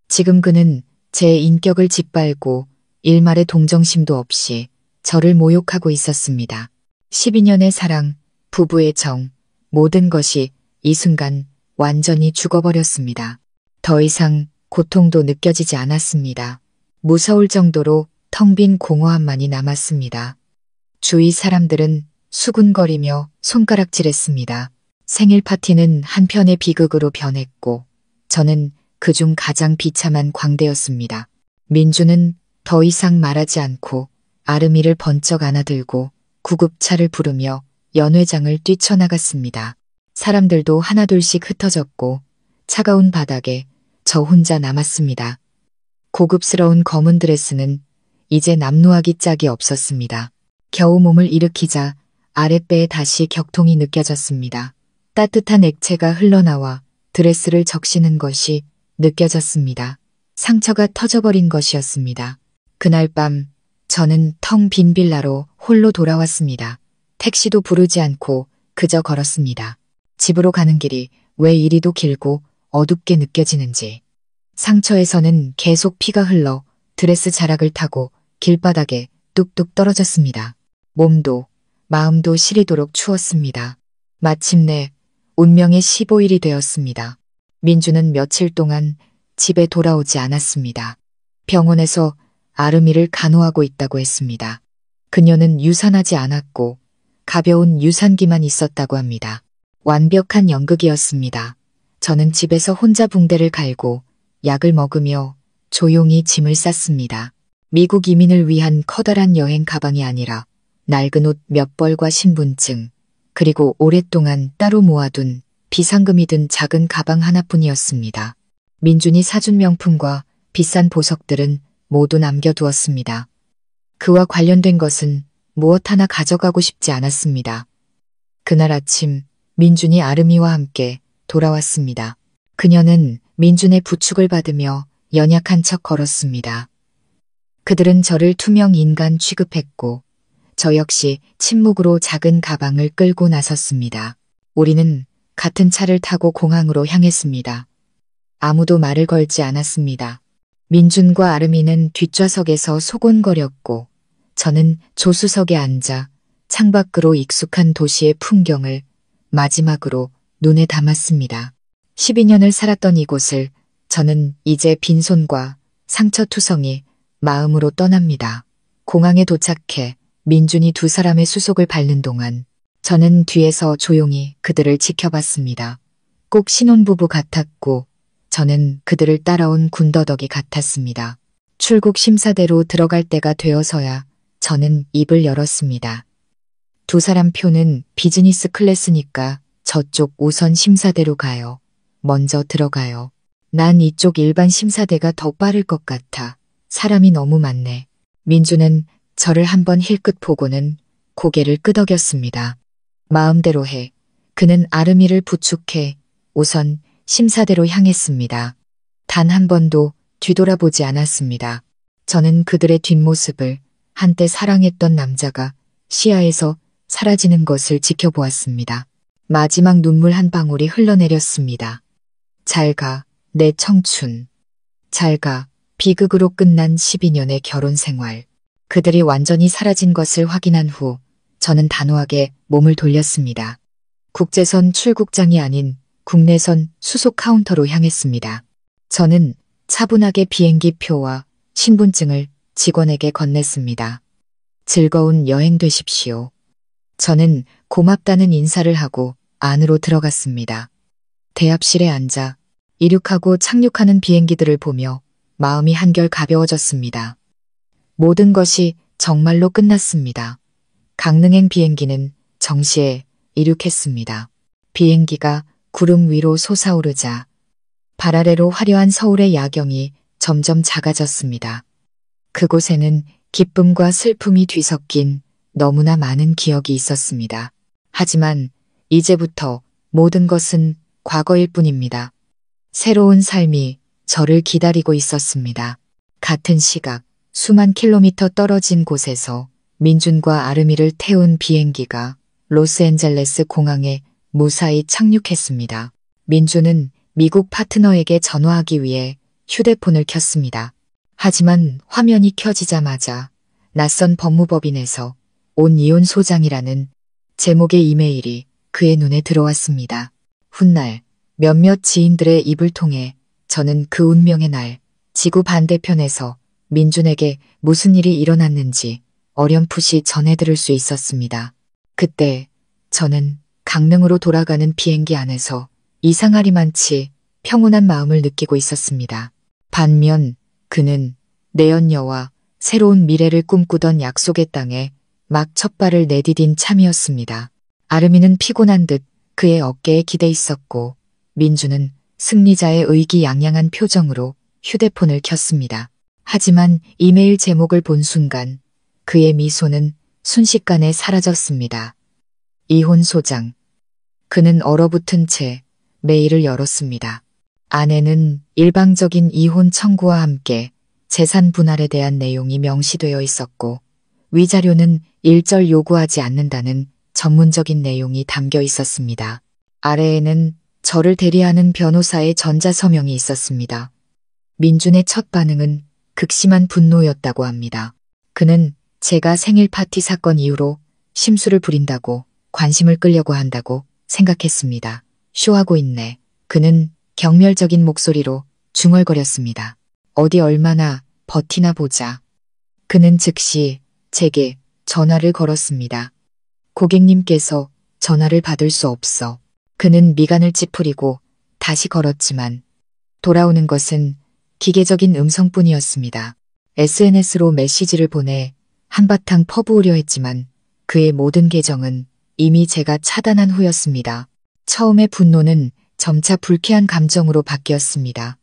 지금 그는 제 인격을 짓밟고 일말의 동정심도 없이 저를 모욕하고 있었습니다. 12년의 사랑, 부부의 정, 모든 것이 이 순간 완전히 죽어버렸습니다. 더 이상 고통도 느껴지지 않았습니다. 무서울 정도로 텅 빈 공허함만이 남았습니다. 주위 사람들은 수군거리며 손가락질했습니다. 생일 파티는 한편의 비극으로 변했고 저는 그중 가장 비참한 광대였습니다. 민주는 더 이상 말하지 않고 아름이를 번쩍 안아들고 구급차를 부르며 연회장을 뛰쳐나갔습니다. 사람들도 하나둘씩 흩어졌고 차가운 바닥에 저 혼자 남았습니다. 고급스러운 검은 드레스는 이제 남루하기 짝이 없었습니다. 겨우 몸을 일으키자 아랫배에 다시 격통이 느껴졌습니다. 따뜻한 액체가 흘러나와 드레스를 적시는 것이 느껴졌습니다. 상처가 터져버린 것이었습니다. 그날 밤 저는 텅 빈 빌라로 홀로 돌아왔습니다. 택시도 부르지 않고 그저 걸었습니다. 집으로 가는 길이 왜 이리도 길고 어둡게 느껴지는지. 상처에서는 계속 피가 흘러 드레스 자락을 타고 길바닥에 뚝뚝 떨어졌습니다. 몸도 마음도 시리도록 추웠습니다. 마침내 운명의 15일이 되었습니다. 민주는 며칠 동안 집에 돌아오지 않았습니다. 병원에서 아름이를 간호하고 있다고 했습니다. 그녀는 유산하지 않았고 가벼운 유산기만 있었다고 합니다. 완벽한 연극이었습니다. 저는 집에서 혼자 붕대를 갈고 약을 먹으며 조용히 짐을 쌌습니다. 미국 이민을 위한 커다란 여행 가방이 아니라 낡은 옷 몇 벌과 신분증, 그리고 오랫동안 따로 모아둔 비상금이 든 작은 가방 하나뿐이었습니다. 민준이 사준 명품과 비싼 보석들은 모두 남겨두었습니다. 그와 관련된 것은 무엇 하나 가져가고 싶지 않았습니다. 그날 아침 민준이 아름이와 함께 돌아왔습니다. 그녀는 민준의 부축을 받으며 연약한 척 걸었습니다. 그들은 저를 투명 인간 취급했고 저 역시 침묵으로 작은 가방을 끌고 나섰습니다. 우리는 같은 차를 타고 공항으로 향했습니다. 아무도 말을 걸지 않았습니다. 민준과 아름이는 뒷좌석에서 소곤거렸고 저는 조수석에 앉아 창밖으로 익숙한 도시의 풍경을 마지막으로 눈에 담았습니다. 12년을 살았던 이곳을 저는 이제 빈손과 상처투성이 마음으로 떠납니다. 공항에 도착해 민준이 두 사람의 수속을 밟는 동안 저는 뒤에서 조용히 그들을 지켜봤습니다. 꼭 신혼부부 같았고 저는 그들을 따라온 군더더기 같았습니다. 출국 심사대로 들어갈 때가 되어서야 저는 입을 열었습니다. 두 사람 표는 비즈니스 클래스니까 저쪽 우선 심사대로 가요. 먼저 들어가요. 난 이쪽 일반 심사대가 더 빠를 것 같아. 사람이 너무 많네. 민주는 저를 한번 힐끗 보고는 고개를 끄덕였습니다. 마음대로 해. 그는 아름이를 부축해 우선 심사대로 향했습니다. 단 한 번도 뒤돌아보지 않았습니다. 저는 그들의 뒷모습을 한때 사랑했던 남자가 시야에서 사라지는 것을 지켜보았습니다. 마지막 눈물 한 방울이 흘러내렸습니다. 잘 가, 내 청춘. 잘 가, 비극으로 끝난 12년의 결혼 생활. 그들이 완전히 사라진 것을 확인한 후 저는 단호하게 몸을 돌렸습니다. 국제선 출국장이 아닌 국내선 수속 카운터로 향했습니다. 저는 차분하게 비행기 표와 신분증을 직원에게 건넸습니다. 즐거운 여행 되십시오. 저는 고맙다는 인사를 하고 안으로 들어갔습니다. 대합실에 앉아 이륙하고 착륙하는 비행기들을 보며 마음이 한결 가벼워졌습니다. 모든 것이 정말로 끝났습니다. 강릉행 비행기는 정시에 이륙했습니다. 비행기가 구름 위로 솟아오르자 발 아래로 화려한 서울의 야경이 점점 작아졌습니다. 그곳에는 기쁨과 슬픔이 뒤섞인 너무나 많은 기억이 있었습니다. 하지만 이제부터 모든 것은 과거일 뿐입니다. 새로운 삶이 저를 기다리고 있었습니다. 같은 시각 수만 킬로미터 떨어진 곳에서 민준과 아름이를 태운 비행기가 로스앤젤레스 공항에 무사히 착륙했습니다. 민준은 미국 파트너에게 전화하기 위해 휴대폰을 켰습니다. 하지만 화면이 켜지자마자 낯선 법무법인에서 온 이혼 소장이라는 제목의 이메일이 그의 눈에 들어왔습니다. 훗날 몇몇 지인들의 입을 통해 저는 그 운명의 날 지구 반대편에서 민준에게 무슨 일이 일어났는지 어렴풋이 전해들을 수 있었습니다. 그때 저는 강릉으로 돌아가는 비행기 안에서 이상하리만치 평온한 마음을 느끼고 있었습니다. 반면 그는 내연녀와 새로운 미래를 꿈꾸던 약속의 땅에 막 첫발을 내디딘 참이었습니다. 아름이는 피곤한 듯 그의 어깨에 기대 있었고 민주는 승리자의 의기양양한 표정으로 휴대폰을 켰습니다. 하지만 이메일 제목을 본 순간 그의 미소는 순식간에 사라졌습니다. 이혼 소장. 그는 얼어붙은 채 메일을 열었습니다. 안에는 일방적인 이혼 청구와 함께 재산 분할에 대한 내용이 명시되어 있었고 위자료는 일절 요구하지 않는다는 전문적인 내용이 담겨 있었습니다. 아래에는 저를 대리하는 변호사의 전자서명이 있었습니다. 민준의 첫 반응은 극심한 분노였다고 합니다. 그는 제가 생일 파티 사건 이후로 심술을 부린다고 관심을 끌려고 한다고 생각했습니다. 쇼하고 있네. 그는 경멸적인 목소리로 중얼거렸습니다. 어디 얼마나 버티나 보자. 그는 즉시 제게 전화를 걸었습니다. 고객님께서 전화를 받을 수 없어. 그는 미간을 찌푸리고 다시 걸었지만 돌아오는 것은 기계적인 음성뿐이었습니다. SNS로 메시지를 보내 한바탕 퍼부으려 했지만 그의 모든 계정은 이미 제가 차단한 후였습니다. 처음의 분노는 점차 불쾌한 감정으로 바뀌었습니다.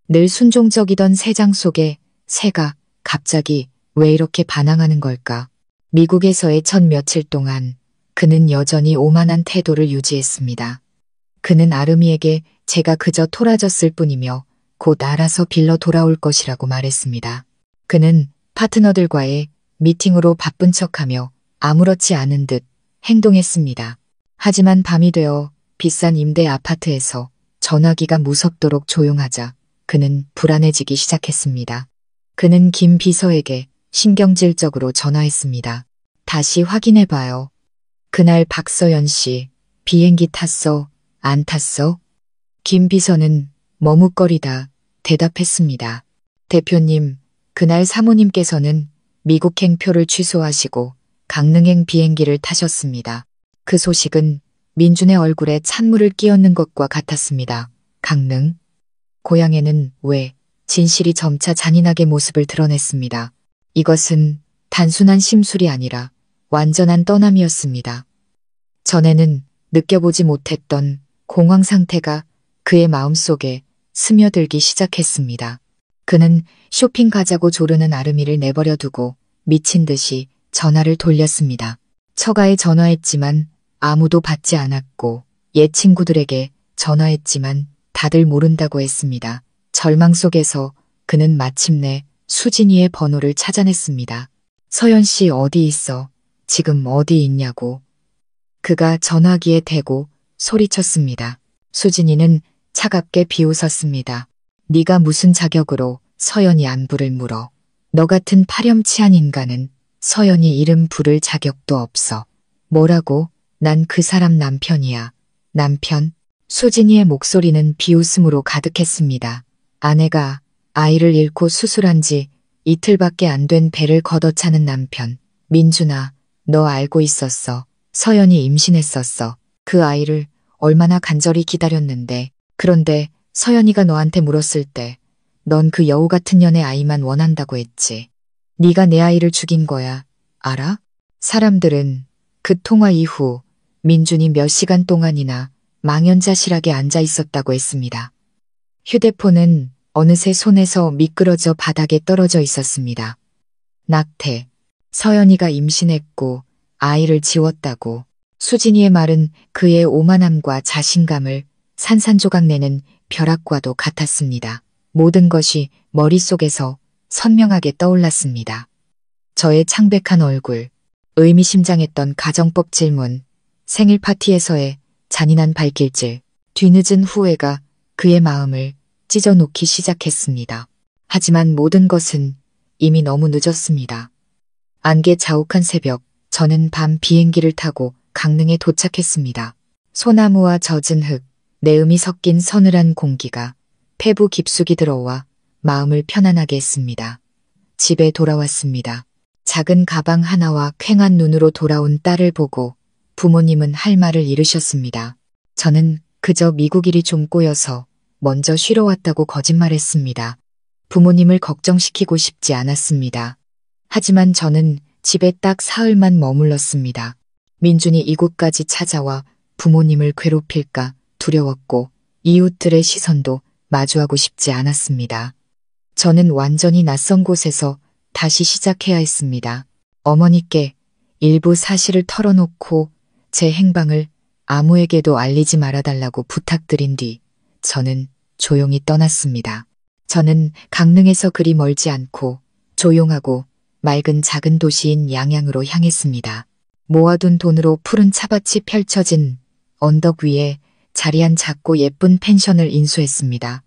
늘 순종적이던 새장 속의 새가 갑자기 왜 이렇게 반항하는 걸까? 미국에서의 첫 며칠 동안 그는 여전히 오만한 태도를 유지했습니다. 그는 아름이에게 제가 그저 토라졌을 뿐이며 곧 알아서 빌러 돌아올 것이라고 말했습니다. 그는 파트너들과의 미팅으로 바쁜 척하며 아무렇지 않은 듯 행동했습니다. 하지만 밤이 되어 비싼 임대 아파트에서 전화기가 무섭도록 조용하자 그는 불안해지기 시작했습니다. 그는 김 비서에게 신경질적으로 전화했습니다. 다시 확인해봐요. 그날 박서연 씨, 비행기 탔어? 안 탔어? 김 비서는 머뭇거리다 대답했습니다. 대표님, 그날 사모님께서는 미국행 표를 취소하시고 강릉행 비행기를 타셨습니다. 그 소식은 민준의 얼굴에 찬물을 끼얹는 것과 같았습니다. 강릉? 고향에는 왜? 진실이 점차 잔인하게 모습을 드러냈습니다. 이것은 단순한 심술이 아니라 완전한 떠남이었습니다. 전에는 느껴보지 못했던 공황 상태가 그의 마음속에 스며들기 시작했습니다. 그는 쇼핑 가자고 조르는 아름이를 내버려 두고 미친 듯이 전화를 돌렸습니다. 처가에 전화했지만 아무도 받지 않았고 옛 친구들에게 전화했지만 다들 모른다고 했습니다. 절망 속에서 그는 마침내 수진이의 번호를 찾아냈습니다. 서연 씨 어디 있어? 지금 어디 있냐고. 그가 전화기에 대고 소리쳤습니다. 수진이는 차갑게 비웃었습니다. 네가 무슨 자격으로 서연이 안부를 물어. 너 같은 파렴치한 인간은 서연이 이름 부를 자격도 없어. 뭐라고? 난 그 사람 남편이야. 남편? 수진이의 목소리는 비웃음으로 가득했습니다. 아내가 아이를 잃고 수술한 지 이틀밖에 안 된 배를 걷어차는 남편. 민준아, 너 알고 있었어. 서연이 임신했었어. 그 아이를 얼마나 간절히 기다렸는데. 그런데 서연이가 너한테 물었을 때 넌 그 여우 같은 년의 아이만 원한다고 했지. 네가 내 아이를 죽인 거야. 알아? 사람들은 그 통화 이후 민준이 몇 시간 동안이나 망연자실하게 앉아 있었다고 했습니다. 휴대폰은 어느새 손에서 미끄러져 바닥에 떨어져 있었습니다. 낙태. 서연이가 임신했고 아이를 지웠다고. 수진이의 말은 그의 오만함과 자신감을 산산조각 내는 벼락과도 같았습니다. 모든 것이 머릿속에서 선명하게 떠올랐습니다. 저의 창백한 얼굴, 의미심장했던 가정법 질문, 생일 파티에서의 잔인한 발길질, 뒤늦은 후회가 그의 마음을 찢어놓기 시작했습니다. 하지만 모든 것은 이미 너무 늦었습니다. 안개 자욱한 새벽, 저는 밤 비행기를 타고 강릉에 도착했습니다. 소나무와 젖은 흙, 내음이 섞인 서늘한 공기가 폐부 깊숙이 들어와 마음을 편안하게 했습니다. 집에 돌아왔습니다. 작은 가방 하나와 퀭한 눈으로 돌아온 딸을 보고 부모님은 할 말을 잃으셨습니다. 저는 그저 미국 일이 좀 꼬여서 먼저 쉬러 왔다고 거짓말했습니다. 부모님을 걱정시키고 싶지 않았습니다. 하지만 저는 집에 딱 사흘만 머물렀습니다. 민준이 이곳까지 찾아와 부모님을 괴롭힐까 두려웠고 이웃들의 시선도 마주하고 싶지 않았습니다. 저는 완전히 낯선 곳에서 다시 시작해야 했습니다. 어머니께 일부 사실을 털어놓고 제 행방을 아무에게도 알리지 말아달라고 부탁드린 뒤 저는 조용히 떠났습니다. 저는 강릉에서 그리 멀지 않고 조용하고 맑은 작은 도시인 양양으로 향했습니다. 모아둔 돈으로 푸른 차밭이 펼쳐진 언덕 위에 자리한 작고 예쁜 펜션을 인수했습니다.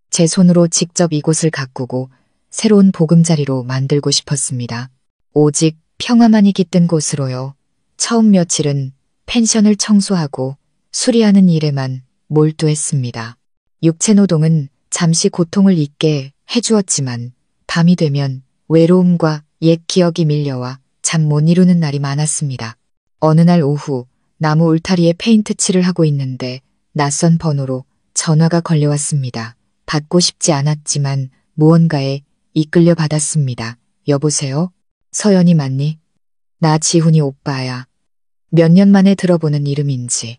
제 손으로 직접 이곳을 가꾸고 새로운 보금자리로 만들고 싶었습니다. 오직 평화만이 깃든 곳으로요. 처음 며칠은 펜션을 청소하고 수리하는 일에만 몰두했습니다. 육체노동은 잠시 고통을 잊게 해주었지만 밤이 되면 외로움과 옛 기억이 밀려와 잠 못 이루는 날이 많았습니다. 어느 날 오후 나무 울타리에 페인트 칠을 하고 있는데 낯선 번호로 전화가 걸려왔습니다. 받고 싶지 않았지만 무언가에 이끌려 받았습니다. 여보세요? 서연이 맞니? 나 지훈이 오빠야. 몇 년 만에 들어보는 이름인지.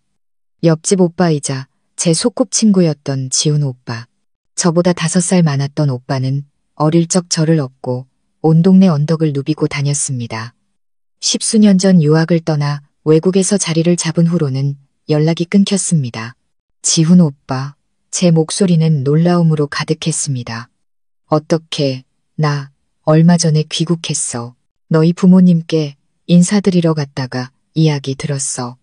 옆집 오빠이자 제 소꿉친구였던 지훈 오빠. 저보다 5살 많았던 오빠는 어릴 적 저를 업고 온 동네 언덕을 누비고 다녔습니다. 10수년 전 유학을 떠나 외국에서 자리를 잡은 후로는 연락이 끊겼습니다. 지훈 오빠, 제 목소리는 놀라움으로 가득했습니다. 어떻게, 나 얼마 전에 귀국했어. 너희 부모님께 인사드리러 갔다가 이야기 들었어.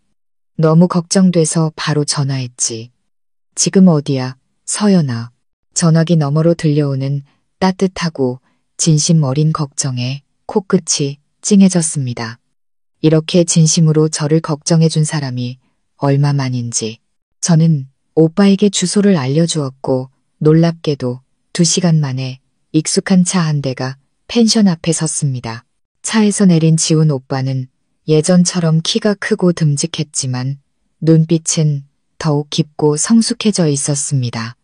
너무 걱정돼서 바로 전화했지. 지금 어디야, 서연아. 전화기 너머로 들려오는 따뜻하고 진심 어린 걱정에 코끝이 찡해졌습니다. 이렇게 진심으로 저를 걱정해준 사람이 얼마만인지. 저는 오빠에게 주소를 알려주었고 놀랍게도 2시간 만에 익숙한 차 한 대가 펜션 앞에 섰습니다. 차에서 내린 지훈 오빠는 예전처럼 키가 크고 듬직했지만 눈빛은 더욱 깊고 성숙해져 있었습니다.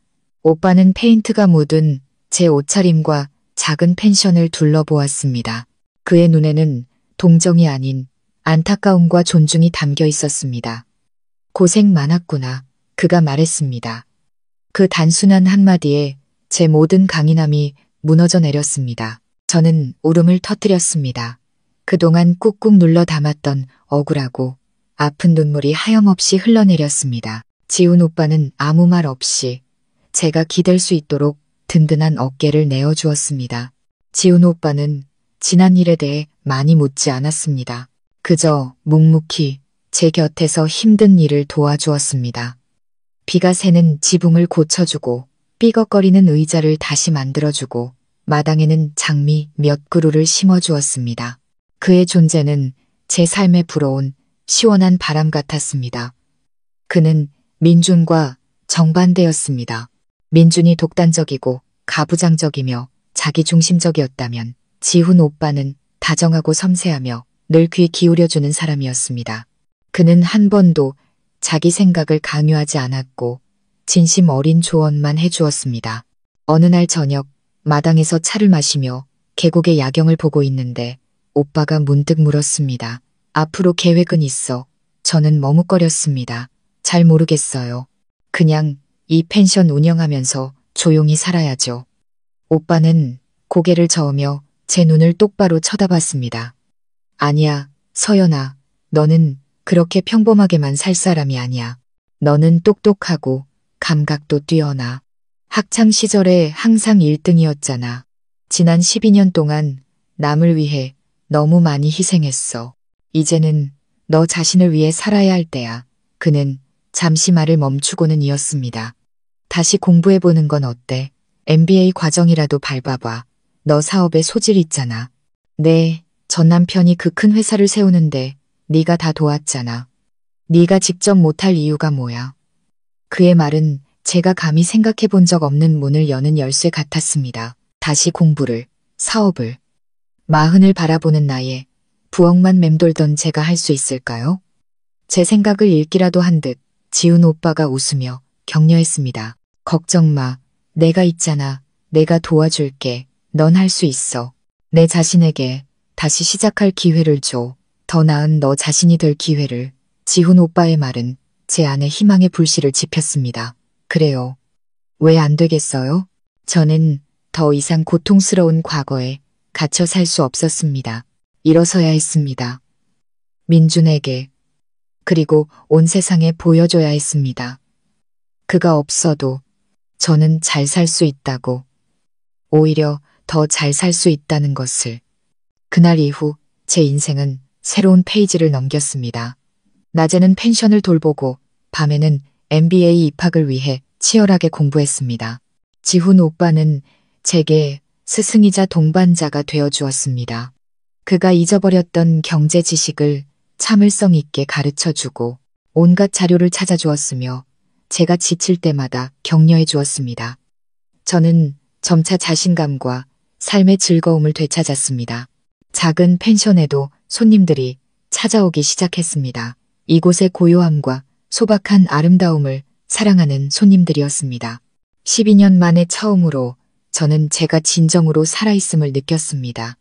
오빠는 페인트가 묻은 제 옷차림과 작은 펜션을 둘러보았습니다. 그의 눈에는 동정이 아닌 안타까움과 존중이 담겨 있었습니다. 고생 많았구나. 그가 말했습니다. 그 단순한 한마디에 제 모든 강인함이 무너져 내렸습니다. 저는 울음을 터뜨렸습니다. 그동안 꾹꾹 눌러 담았던 억울하고 아픈 눈물이 하염없이 흘러내렸습니다. 지훈 오빠는 아무 말 없이 제가 기댈 수 있도록 든든한 어깨를 내어주었습니다. 지훈 오빠는 지난 일에 대해 많이 묻지 않았습니다. 그저 묵묵히 제 곁에서 힘든 일을 도와주었습니다. 비가 새는 지붕을 고쳐주고 삐걱거리는 의자를 다시 만들어주고 마당에는 장미 몇 그루를 심어주었습니다. 그의 존재는 제 삶에 불어온 시원한 바람 같았습니다. 그는 민준과 정반대였습니다. 민준이 독단적이고 가부장적이며 자기중심적이었다면 지훈 오빠는 다정하고 섬세하며 늘 귀 기울여주는 사람이었습니다. 그는 한 번도 자기 생각을 강요하지 않았고 진심 어린 조언만 해주었습니다. 어느 날 저녁 마당에서 차를 마시며 계곡의 야경을 보고 있는데 오빠가 문득 물었습니다. 앞으로 계획은 있어? 저는 머뭇거렸습니다. 잘 모르겠어요. 그냥 이 펜션 운영하면서 조용히 살아야죠. 오빠는 고개를 저으며 제 눈을 똑바로 쳐다봤습니다. 아니야, 서연아. 너는 그렇게 평범하게만 살 사람이 아니야. 너는 똑똑하고 감각도 뛰어나. 학창 시절에 항상 1등이었잖아. 지난 12년 동안 남을 위해 너무 많이 희생했어. 이제는 너 자신을 위해 살아야 할 때야. 그는 잠시 말을 멈추고는 이었습니다. 다시 공부해보는 건 어때? MBA 과정이라도 밟아봐. 너 사업에 소질 있잖아. 네, 전 남편이 그 큰 회사를 세우는데 네가 다 도왔잖아. 네가 직접 못할 이유가 뭐야? 그의 말은 제가 감히 생각해 본 적 없는 문을 여는 열쇠 같았습니다. 다시 공부를, 사업을, 마흔을 바라보는 나이에 부엌만 맴돌던 제가 할 수 있을까요? 제 생각을 읽기라도 한 듯 지훈 오빠가 웃으며 격려했습니다. 걱정 마. 내가 있잖아. 내가 도와줄게. 넌 할 수 있어. 내 자신에게 다시 시작할 기회를 줘. 더 나은 너 자신이 될 기회를. 지훈 오빠의 말은 제 안에 희망의 불씨를 지폈습니다. 그래요. 왜 안 되겠어요? 저는 더 이상 고통스러운 과거에 갇혀 살 수 없었습니다. 일어서야 했습니다. 민준에게, 그리고 온 세상에 보여줘야 했습니다. 그가 없어도 저는 잘 살 수 있다고, 오히려 더 잘 살 수 있다는 것을. 그날 이후 제 인생은 새로운 페이지를 넘겼습니다. 낮에는 펜션을 돌보고 밤에는 MBA 입학을 위해 치열하게 공부했습니다. 지훈 오빠는 제게 스승이자 동반자가 되어주었습니다. 그가 잊어버렸던 경제 지식을 참을성 있게 가르쳐주고 온갖 자료를 찾아주었으며 제가 지칠 때마다 격려해 주었습니다. 저는 점차 자신감과 삶의 즐거움을 되찾았습니다. 작은 펜션에도 손님들이 찾아오기 시작했습니다. 이곳의 고요함과 소박한 아름다움을 사랑하는 손님들이었습니다. 12년 만에 처음으로 저는 제가 진정으로 살아있음을 느꼈습니다.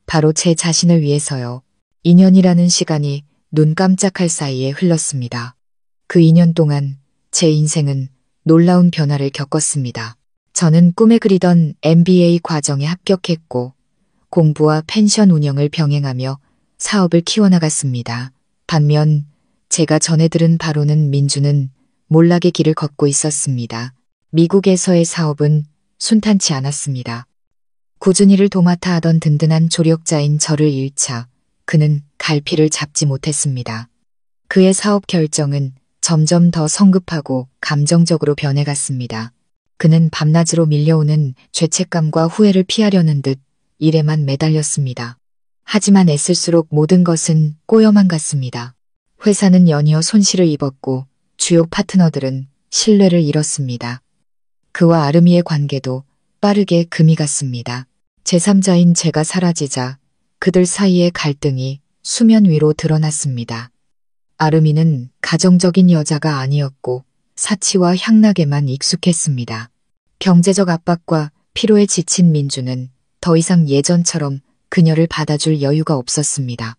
바로 제 자신을 위해서요. 2년이라는 시간이 눈 깜짝할 사이에 흘렀습니다. 그 2년 동안 제 인생은 놀라운 변화를 겪었습니다. 저는 꿈에 그리던 MBA 과정에 합격했고 공부와 펜션 운영을 병행하며 사업을 키워나갔습니다. 반면 제가 전해 들은 바로는 민주는 몰락의 길을 걷고 있었습니다. 미국에서의 사업은 순탄치 않았습니다. 꾸준히를 도맡아 하던 든든한 조력자인 저를 잃자 그는 갈피를 잡지 못했습니다. 그의 사업 결정은 점점 더 성급하고 감정적으로 변해갔습니다. 그는 밤낮으로 밀려오는 죄책감과 후회를 피하려는 듯 일에만 매달렸습니다. 하지만 애쓸수록 모든 것은 꼬여만 갔습니다. 회사는 연이어 손실을 입었고 주요 파트너들은 신뢰를 잃었습니다. 그와 아름이의 관계도 빠르게 금이 갔습니다. 제3자인 제가 사라지자 그들 사이의 갈등이 수면 위로 드러났습니다. 아름이는 가정적인 여자가 아니었고 사치와 향락에만 익숙했습니다. 경제적 압박과 피로에 지친 민주는 더 이상 예전처럼 그녀를 받아줄 여유가 없었습니다.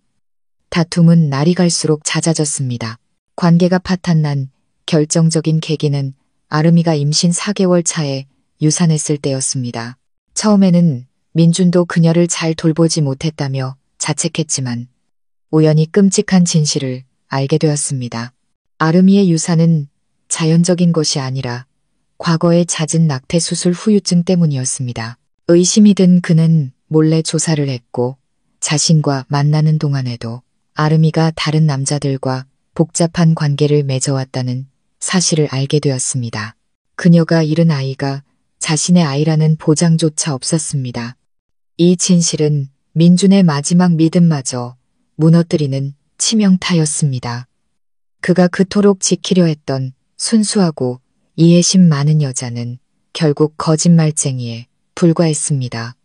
다툼은 날이 갈수록 잦아졌습니다. 관계가 파탄난 결정적인 계기는 아름이가 임신 4개월 차에 유산했을 때였습니다. 처음에는 민준도 그녀를 잘 돌보지 못했다며 자책했지만 우연히 끔찍한 진실을 알게 되었습니다. 아름이의 유산은 자연적인 것이 아니라 과거의 잦은 낙태 수술 후유증 때문이었습니다. 의심이 든 그는 몰래 조사를 했고 자신과 만나는 동안에도 아름이가 다른 남자들과 복잡한 관계를 맺어왔다는 사실을 알게 되었습니다. 그녀가 잃은 아이가 자신의 아이라는 보장조차 없었습니다. 이 진실은 민준의 마지막 믿음마저 무너뜨리는 치명타였습니다. 그가 그토록 지키려 했던 순수하고 이해심 많은 여자는 결국 거짓말쟁이에 불과했습니다.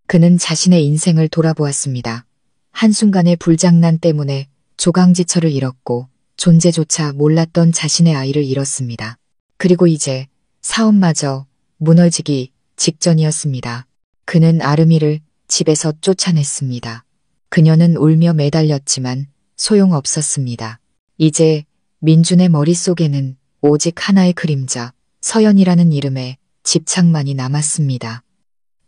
그는 자신의 인생을 돌아보았습니다. 한순간의 불장난 때문에 조강지처를 잃었고 존재조차 몰랐던 자신의 아이를 잃었습니다. 그리고 이제 사업마저 무너지기 직전이었습니다. 그는 아름이를 집에서 쫓아냈습니다. 그녀는 울며 매달렸지만 소용없었습니다. 이제 민준의 머릿속에는 오직 하나의 그림자, 서연이라는 이름의 집착만이 남았습니다.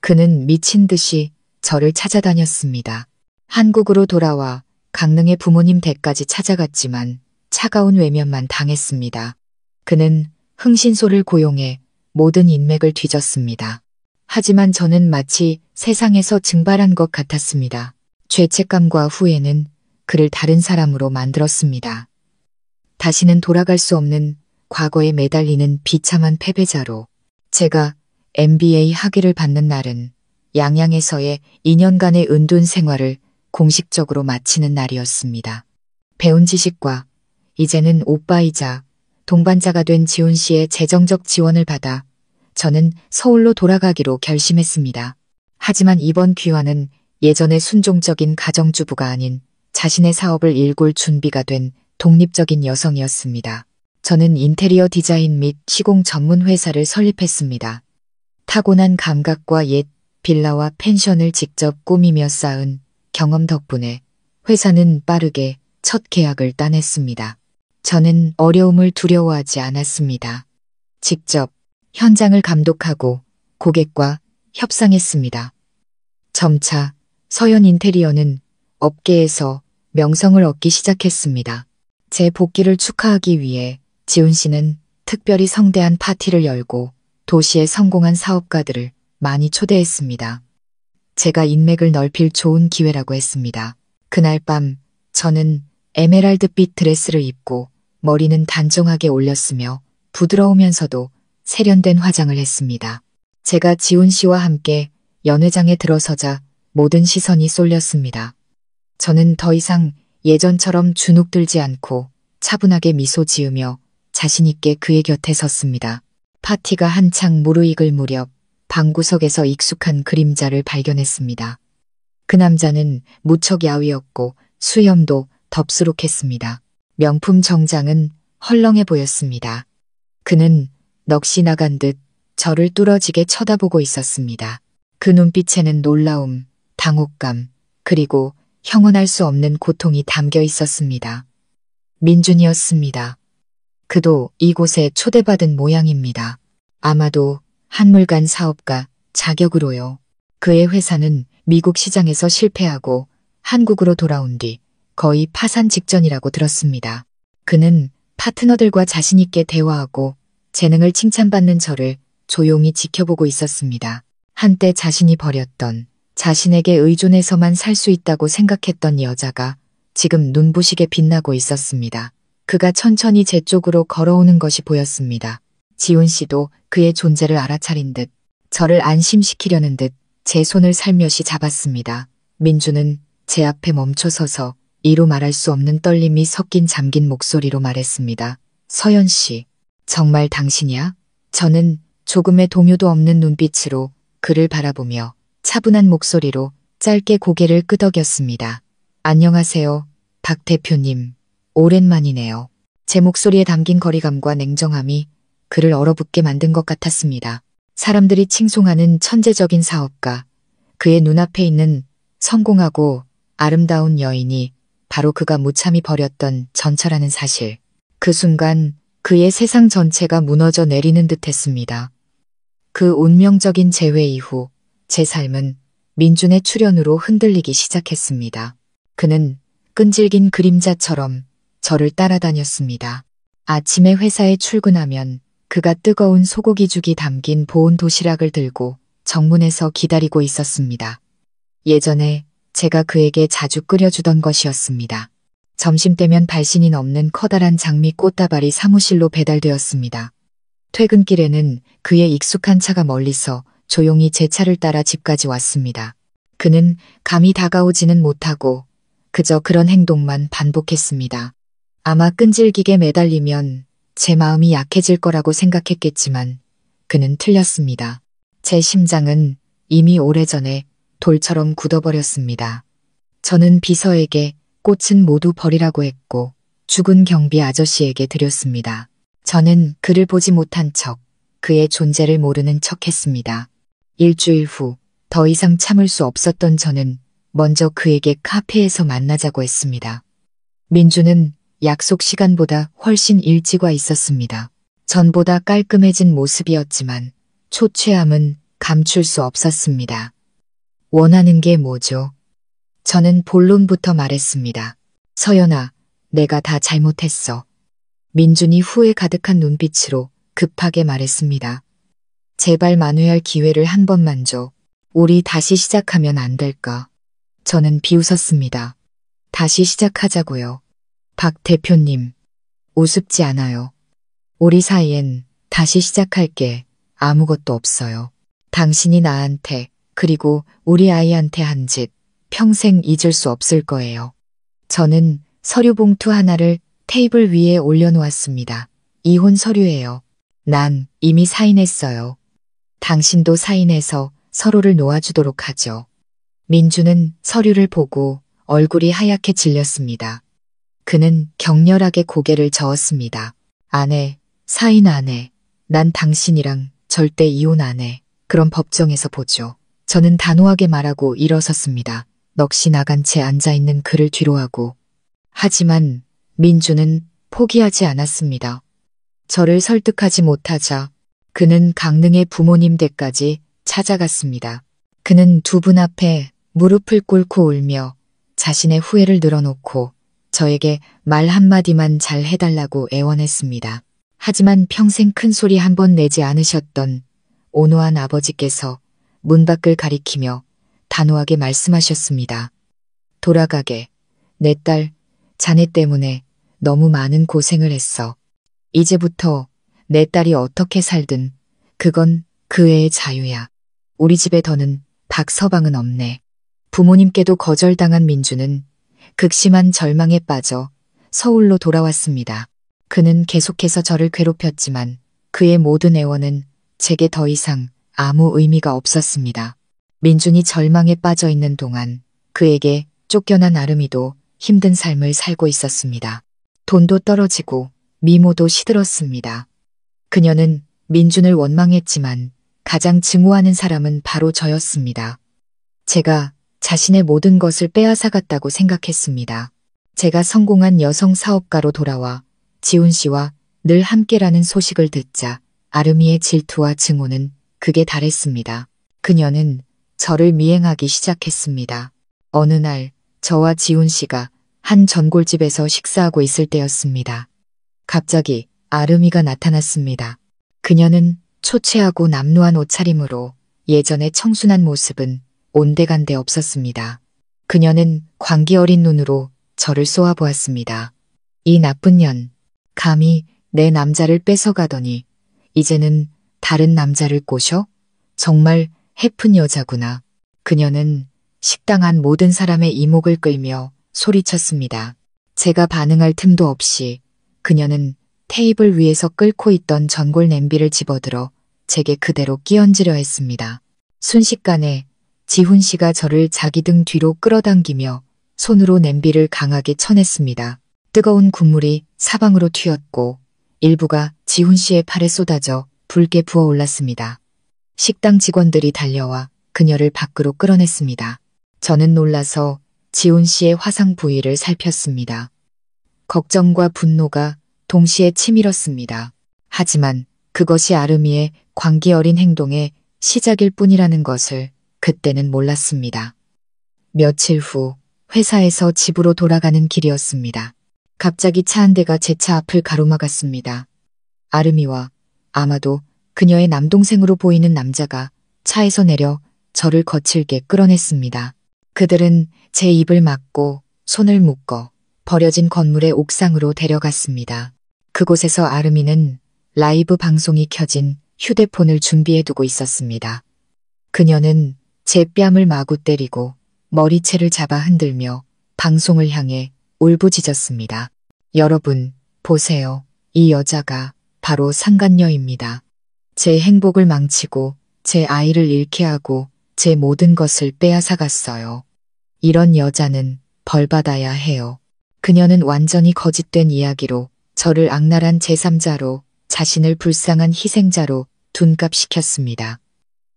그는 미친 듯이 저를 찾아다녔습니다. 한국으로 돌아와 강릉의 부모님 댁까지 찾아갔지만 차가운 외면만 당했습니다. 그는 흥신소를 고용해 모든 인맥을 뒤졌습니다. 하지만 저는 마치 세상에서 증발한 것 같았습니다. 죄책감과 후회는 그를 다른 사람으로 만들었습니다. 다시는 돌아갈 수 없는 과거에 매달리는 비참한 패배자로. 제가 MBA 학위를 받는 날은 양양에서의 2년간의 은둔 생활을 공식적으로 마치는 날이었습니다. 배운 지식과 이제는 오빠이자 동반자가 된 지훈 씨의 재정적 지원을 받아 저는 서울로 돌아가기로 결심했습니다. 하지만 이번 귀환은 예전의 순종적인 가정주부가 아닌 자신의 사업을 일굴 준비가 된 독립적인 여성이었습니다. 저는 인테리어 디자인 및 시공 전문 회사를 설립했습니다. 타고난 감각과 옛 빌라와 펜션을 직접 꾸미며 쌓은 경험 덕분에 회사는 빠르게 첫 계약을 따냈습니다. 저는 어려움을 두려워하지 않았습니다. 직접 현장을 감독하고 고객과 협상했습니다. 점차 서연 인테리어는 업계에서 명성을 얻기 시작했습니다. 제 복귀를 축하하기 위해 지훈 씨는 특별히 성대한 파티를 열고 도시의 성공한 사업가들을 많이 초대했습니다. 제가 인맥을 넓힐 좋은 기회라고 했습니다. 그날 밤 저는 에메랄드빛 드레스를 입고 머리는 단정하게 올렸으며 부드러우면서도 세련된 화장을 했습니다. 제가 지훈 씨와 함께 연회장에 들어서자 모든 시선이 쏠렸습니다. 저는 더 이상 예전처럼 주눅들지 않고 차분하게 미소 지으며 자신있게 그의 곁에 섰습니다. 파티가 한창 무르익을 무렵 방구석에서 익숙한 그림자를 발견했습니다. 그 남자는 무척 야위었고 수염도 덥수룩했습니다. 명품 정장은 헐렁해 보였습니다. 그는 넋이 나간 듯 저를 뚫어지게 쳐다보고 있었습니다. 그 눈빛에는 놀라움, 당혹감, 그리고 형언할 수 없는 고통이 담겨 있었습니다. 민준이었습니다. 그도 이곳에 초대받은 모양입니다. 아마도 한물간 사업가 자격으로요. 그의 회사는 미국 시장에서 실패하고 한국으로 돌아온 뒤 거의 파산 직전이라고 들었습니다. 그는 파트너들과 자신있게 대화하고 재능을 칭찬받는 저를 조용히 지켜보고 있었습니다. 한때 자신이 버렸던, 자신에게 의존해서만 살 수 있다고 생각했던 여자가 지금 눈부시게 빛나고 있었습니다. 그가 천천히 제 쪽으로 걸어오는 것이 보였습니다. 지훈 씨도 그의 존재를 알아차린 듯 저를 안심시키려는 듯 제 손을 살며시 잡았습니다. 민주는 제 앞에 멈춰서서 이루 말할 수 없는 떨림이 섞인 잠긴 목소리로 말했습니다. 서연 씨, 정말 당신이야? 저는 조금의 동요도 없는 눈빛으로 그를 바라보며 차분한 목소리로 짧게 고개를 끄덕였습니다. 안녕하세요, 박 대표님. 오랜만이네요. 제 목소리에 담긴 거리감과 냉정함이 그를 얼어붙게 만든 것 같았습니다. 사람들이 칭송하는 천재적인 사업가, 그의 눈앞에 있는 성공하고 아름다운 여인이 바로 그가 무참히 버렸던 전처라는 사실. 그 순간 그의 세상 전체가 무너져 내리는 듯 했습니다. 그 운명적인 재회 이후 제 삶은 민준의 출현으로 흔들리기 시작했습니다. 그는 끈질긴 그림자처럼 저를 따라다녔습니다. 아침에 회사에 출근하면 그가 뜨거운 소고기죽이 담긴 보온 도시락을 들고 정문에서 기다리고 있었습니다. 예전에 제가 그에게 자주 끓여주던 것이었습니다. 점심때면 발신이 넘는 커다란 장미 꽃다발이 사무실로 배달되었습니다. 퇴근길에는 그의 익숙한 차가 멀리서 조용히 제 차를 따라 집까지 왔습니다. 그는 감히 다가오지는 못하고 그저 그런 행동만 반복했습니다. 아마 끈질기게 매달리면 제 마음이 약해질 거라고 생각했겠지만 그는 틀렸습니다. 제 심장은 이미 오래전에 돌처럼 굳어버렸습니다. 저는 비서에게 꽃은 모두 버리라고 했고 죽은 경비 아저씨에게 드렸습니다. 저는 그를 보지 못한 척, 그의 존재를 모르는 척 했습니다. 일주일 후 더 이상 참을 수 없었던 저는 먼저 그에게 카페에서 만나자고 했습니다. 민주는 약속 시간보다 훨씬 일찍 와 있었습니다. 전보다 깔끔해진 모습이었지만 초췌함은 감출 수 없었습니다. 원하는 게 뭐죠? 저는 본론부터 말했습니다. 서연아, 내가 다 잘못했어. 민준이 후회 가득한 눈빛으로 급하게 말했습니다. 제발 만회할 기회를 한 번만 줘. 우리 다시 시작하면 안 될까? 저는 비웃었습니다. 다시 시작하자고요. 박 대표님, 우습지 않아요. 우리 사이엔 다시 시작할 게 아무것도 없어요. 당신이 나한테 그리고 우리 아이한테 한 짓 평생 잊을 수 없을 거예요. 저는 서류 봉투 하나를 테이블 위에 올려놓았습니다. 이혼 서류예요. 난 이미 사인했어요. 당신도 사인해서 서로를 놓아주도록 하죠. 민주는 서류를 보고 얼굴이 하얗게 질렸습니다. 그는 격렬하게 고개를 저었습니다. 안 해. 사인 안 해. 난 당신이랑 절대 이혼 안 해. 그럼 법정에서 보죠. 저는 단호하게 말하고 일어섰습니다. 넋이 나간 채 앉아있는 그를 뒤로하고. 하지만 민주는 포기하지 않았습니다. 저를 설득하지 못하자 그는 강릉의 부모님 댁까지 찾아갔습니다. 그는 두 분 앞에 무릎을 꿇고 울며 자신의 후회를 늘어놓고 저에게 말 한마디만 잘 해달라고 애원했습니다. 하지만 평생 큰 소리 한 번 내지 않으셨던 온화한 아버지께서 문 밖을 가리키며 단호하게 말씀하셨습니다. 돌아가게. 내 딸, 자네 때문에 너무 많은 고생을 했어. 이제부터 내 딸이 어떻게 살든 그건 그 애의 자유야. 우리 집에 더는 박서방은 없네. 부모님께도 거절당한 민주는 극심한 절망에 빠져 서울로 돌아왔습니다. 그는 계속해서 저를 괴롭혔지만 그의 모든 애원은 제게 더 이상 아무 의미가 없었습니다. 민준이 절망에 빠져 있는 동안 그에게 쫓겨난 아름이도 힘든 삶을 살고 있었습니다. 돈도 떨어지고 미모도 시들었습니다. 그녀는 민준을 원망했지만 가장 증오하는 사람은 바로 저였습니다. 제가 자신의 모든 것을 빼앗아갔다고 생각했습니다. 제가 성공한 여성 사업가로 돌아와 지훈 씨와 늘 함께라는 소식을 듣자 아름이의 질투와 증오는 극에 달했습니다. 그녀는 저를 미행하기 시작했습니다. 어느 날 저와 지훈 씨가 한 전골집에서 식사하고 있을 때였습니다. 갑자기 아름이가 나타났습니다. 그녀는 초췌하고 남루한 옷차림으로 예전의 청순한 모습은 온데간데 없었습니다. 그녀는 광기 어린 눈으로 저를 쏘아보았습니다. 이 나쁜 년, 감히 내 남자를 뺏어가더니 이제는 다른 남자를 꼬셔? 정말 해픈 여자구나. 그녀는 식당 안 모든 사람의 이목을 끌며 소리쳤습니다. 제가 반응할 틈도 없이 그녀는 테이블 위에서 끓고 있던 전골 냄비를 집어들어 제게 그대로 끼얹으려 했습니다. 순식간에 지훈 씨가 저를 자기 등 뒤로 끌어당기며 손으로 냄비를 강하게 쳐냈습니다. 뜨거운 국물이 사방으로 튀었고 일부가 지훈 씨의 팔에 쏟아져 붉게 부어올랐습니다. 식당 직원들이 달려와 그녀를 밖으로 끌어냈습니다. 저는 놀라서 지훈 씨의 화상 부위를 살폈습니다. 걱정과 분노가 동시에 치밀었습니다. 하지만 그것이 아름이의 광기 어린 행동의 시작일 뿐이라는 것을 그때는 몰랐습니다. 며칠 후 회사에서 집으로 돌아가는 길이었습니다. 갑자기 차 한 대가 제 차 앞을 가로막았습니다. 아름이와 아마도 그녀의 남동생으로 보이는 남자가 차에서 내려 저를 거칠게 끌어냈습니다. 그들은 제 입을 막고 손을 묶어 버려진 건물의 옥상으로 데려갔습니다. 그곳에서 아름이는 라이브 방송이 켜진 휴대폰을 준비해두고 있었습니다. 그녀는 제 뺨을 마구 때리고 머리채를 잡아 흔들며 방송을 향해 울부짖었습니다. 여러분, 보세요. 이 여자가 바로 상간녀입니다. 제 행복을 망치고 제 아이를 잃게 하고 제 모든 것을 빼앗아갔어요. 이런 여자는 벌받아야 해요. 그녀는 완전히 거짓된 이야기로 저를 악랄한 제3자로, 자신을 불쌍한 희생자로 둔갑시켰습니다.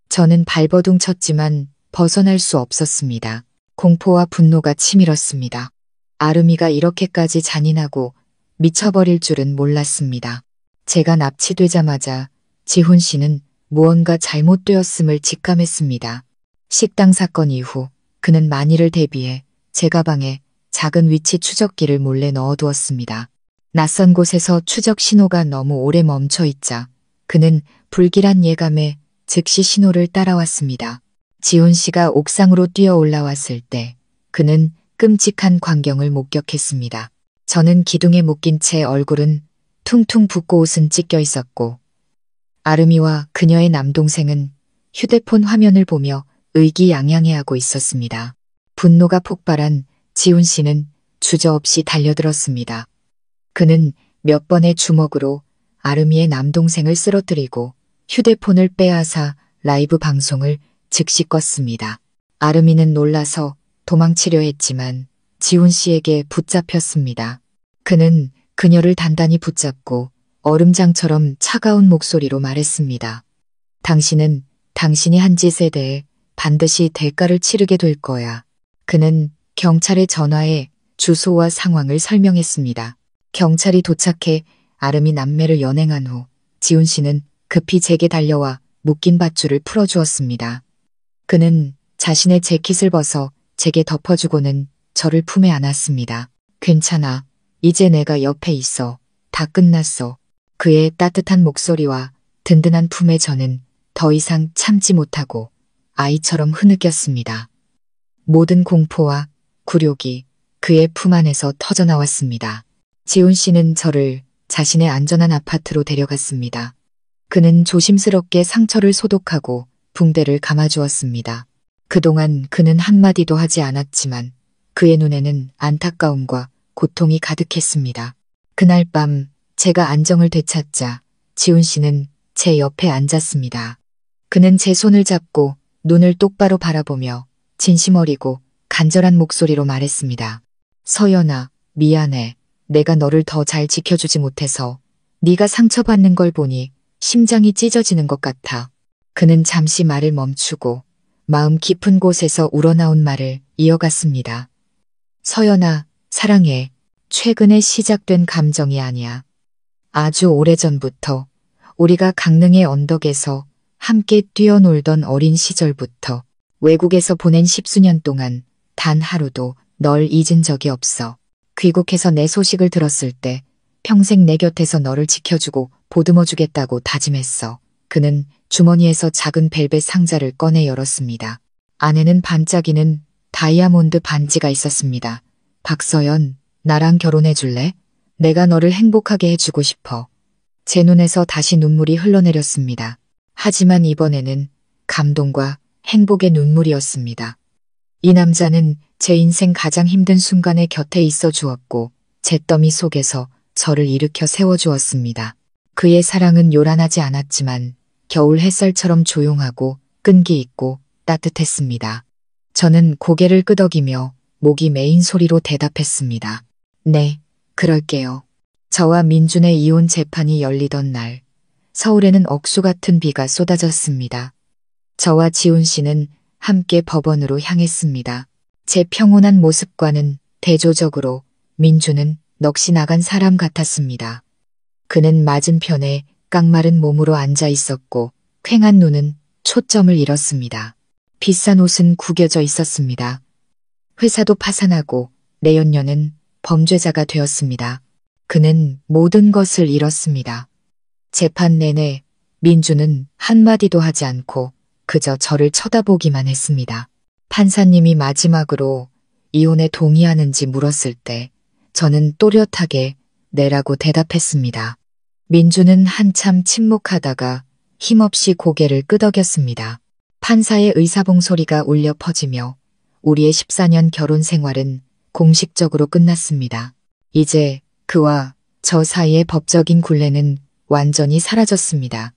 저는 발버둥 쳤지만 벗어날 수 없었습니다. 공포와 분노가 치밀었습니다. 아름이가 이렇게까지 잔인하고 미쳐버릴 줄은 몰랐습니다. 제가 납치되자마자 지훈 씨는 무언가 잘못되었음을 직감했습니다. 식당 사건 이후 그는 만일을 대비해 제 가방에 작은 위치 추적기를 몰래 넣어두었습니다. 낯선 곳에서 추적 신호가 너무 오래 멈춰 있자 그는 불길한 예감에 즉시 신호를 따라왔습니다. 지훈 씨가 옥상으로 뛰어 올라왔을 때 그는 끔찍한 광경을 목격했습니다. 저는 기둥에 묶인 채 얼굴은 퉁퉁 붓고 옷은 찢겨 있었고 아름이와 그녀의 남동생은 휴대폰 화면을 보며 의기양양해하고 있었습니다. 분노가 폭발한 지훈 씨는 주저없이 달려들었습니다. 그는 몇 번의 주먹으로 아름이의 남동생을 쓰러뜨리고 휴대폰을 빼앗아 라이브 방송을 즉시 껐습니다. 아름이는 놀라서 도망치려 했지만 지훈 씨에게 붙잡혔습니다. 그는 그녀를 단단히 붙잡고 얼음장처럼 차가운 목소리로 말했습니다. 당신은 당신이 한 짓에 대해 반드시 대가를 치르게 될 거야. 그는 경찰에 전화해 주소와 상황을 설명했습니다. 경찰이 도착해 아름이 남매를 연행한 후 지훈 씨는 급히 제게 달려와 묶인 밧줄을 풀어주었습니다. 그는 자신의 재킷을 벗어 제게 덮어주고는 저를 품에 안았습니다. 괜찮아. 이제 내가 옆에 있어. 다 끝났어. 그의 따뜻한 목소리와 든든한 품에 저는 더 이상 참지 못하고 아이처럼 흐느꼈습니다. 모든 공포와 굴욕이 그의 품 안에서 터져나왔습니다. 지훈 씨는 저를 자신의 안전한 아파트로 데려갔습니다. 그는 조심스럽게 상처를 소독하고 붕대를 감아주었습니다. 그동안 그는 한마디도 하지 않았지만 그의 눈에는 안타까움과 고통이 가득했습니다. 그날 밤 제가 안정을 되찾자 지훈 씨는 제 옆에 앉았습니다. 그는 제 손을 잡고 눈을 똑바로 바라보며 진심 어리고 간절한 목소리로 말했습니다. 서연아, 미안해. 내가 너를 더 잘 지켜주지 못해서 네가 상처받는 걸 보니 심장이 찢어지는 것 같아. 그는 잠시 말을 멈추고 마음 깊은 곳에서 우러나온 말을 이어갔습니다. 서연아, 사랑해. 최근에 시작된 감정이 아니야. 아주 오래전부터 우리가 강릉의 언덕에서 함께 뛰어놀던 어린 시절부터 외국에서 보낸 10수년 동안 단 하루도 널 잊은 적이 없어. 귀국해서 내 소식을 들었을 때 평생 내 곁에서 너를 지켜주고 보듬어주겠다고 다짐했어. 그는 주머니에서 작은 벨벳 상자를 꺼내 열었습니다. 안에는 반짝이는 다이아몬드 반지가 있었습니다. 박서연, 나랑 결혼해줄래? 내가 너를 행복하게 해주고 싶어. 제 눈에서 다시 눈물이 흘러내렸습니다. 하지만 이번에는 감동과 행복의 눈물이었습니다. 이 남자는 제 인생 가장 힘든 순간에 곁에 있어 주었고 잿더미 속에서 저를 일으켜 세워주었습니다. 그의 사랑은 요란하지 않았지만 겨울 햇살처럼 조용하고 끈기 있고 따뜻했습니다. 저는 고개를 끄덕이며 목이 메인 소리로 대답했습니다. 네, 그럴게요. 저와 민준의 이혼 재판이 열리던 날, 서울에는 억수 같은 비가 쏟아졌습니다. 저와 지훈 씨는 함께 법원으로 향했습니다. 제 평온한 모습과는 대조적으로 민주는 넋이 나간 사람 같았습니다. 그는 맞은편에 깡마른 몸으로 앉아 있었고 퀭한 눈은 초점을 잃었습니다. 비싼 옷은 구겨져 있었습니다. 회사도 파산하고 내연녀는 범죄자가 되었습니다. 그는 모든 것을 잃었습니다. 재판 내내 민주는 한마디도 하지 않고 그저 저를 쳐다보기만 했습니다. 판사님이 마지막으로 이혼에 동의하는지 물었을 때 저는 또렷하게 네라고 대답했습니다. 민주는 한참 침묵하다가 힘없이 고개를 끄덕였습니다. 판사의 의사봉 소리가 울려 퍼지며 우리의 14년 결혼 생활은 공식적으로 끝났습니다. 이제 그와 저 사이의 법적인 굴레는 완전히 사라졌습니다.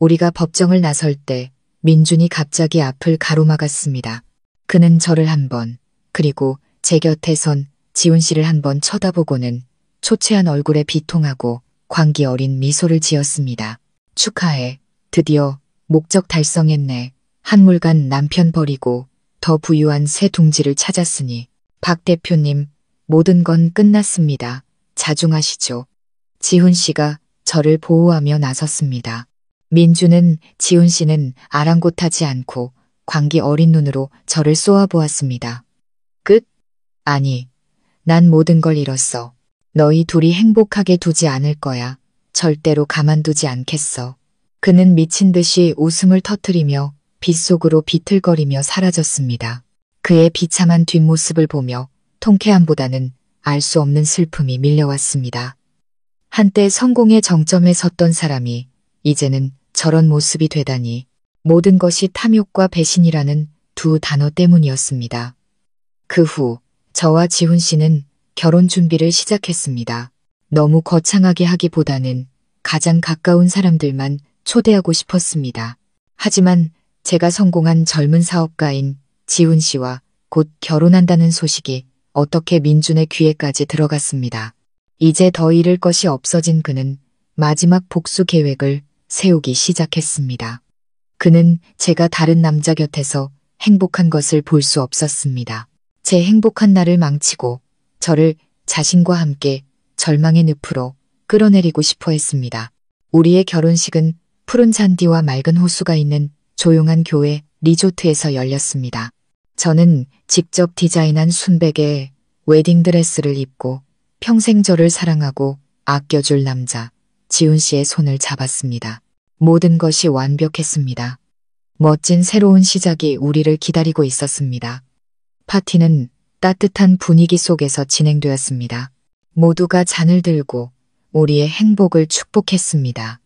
우리가 법정을 나설 때 민준이 갑자기 앞을 가로막았습니다. 그는 저를 한 번, 그리고 제 곁에 선 지훈 씨를 한 번 쳐다보고는 초췌한 얼굴에 비통하고 광기 어린 미소를 지었습니다. 축하해. 드디어 목적 달성했네. 한물간 남편 버리고 더 부유한 새 둥지를 찾았으니 박 대표님, 모든 건 끝났습니다. 자중하시죠. 지훈 씨가 저를 보호하며 나섰습니다. 민주는 지훈 씨는 아랑곳하지 않고 광기 어린 눈으로 저를 쏘아보았습니다. 끝? 아니, 난 모든 걸 잃었어. 너희 둘이 행복하게 두지 않을 거야. 절대로 가만두지 않겠어. 그는 미친 듯이 웃음을 터뜨리며 빗속으로 비틀거리며 사라졌습니다. 그의 비참한 뒷모습을 보며 통쾌함보다는 알 수 없는 슬픔이 밀려왔습니다. 한때 성공의 정점에 섰던 사람이 이제는 저런 모습이 되다니 모든 것이 탐욕과 배신이라는 두 단어 때문이었습니다. 그 후 저와 지훈 씨는 결혼 준비를 시작했습니다. 너무 거창하게 하기보다는 가장 가까운 사람들만 초대하고 싶었습니다. 하지만 제가 성공한 젊은 사업가인 지훈 씨와 곧 결혼한다는 소식이 어떻게 민준의 귀에까지 들어갔습니다. 이제 더 잃을 것이 없어진 그는 마지막 복수 계획을 세우기 시작했습니다. 그는 제가 다른 남자 곁에서 행복한 것을 볼 수 없었습니다. 제 행복한 날을 망치고 저를 자신과 함께 절망의 늪으로 끌어내리고 싶어 했습니다. 우리의 결혼식은 푸른 잔디와 맑은 호수가 있는 조용한 교회 리조트에서 열렸습니다. 저는 직접 디자인한 순백의 웨딩드레스를 입고 평생 저를 사랑하고 아껴줄 남자 지훈 씨의 손을 잡았습니다. 모든 것이 완벽했습니다. 멋진 새로운 시작이 우리를 기다리고 있었습니다. 파티는 따뜻한 분위기 속에서 진행되었습니다. 모두가 잔을 들고 우리의 행복을 축복했습니다.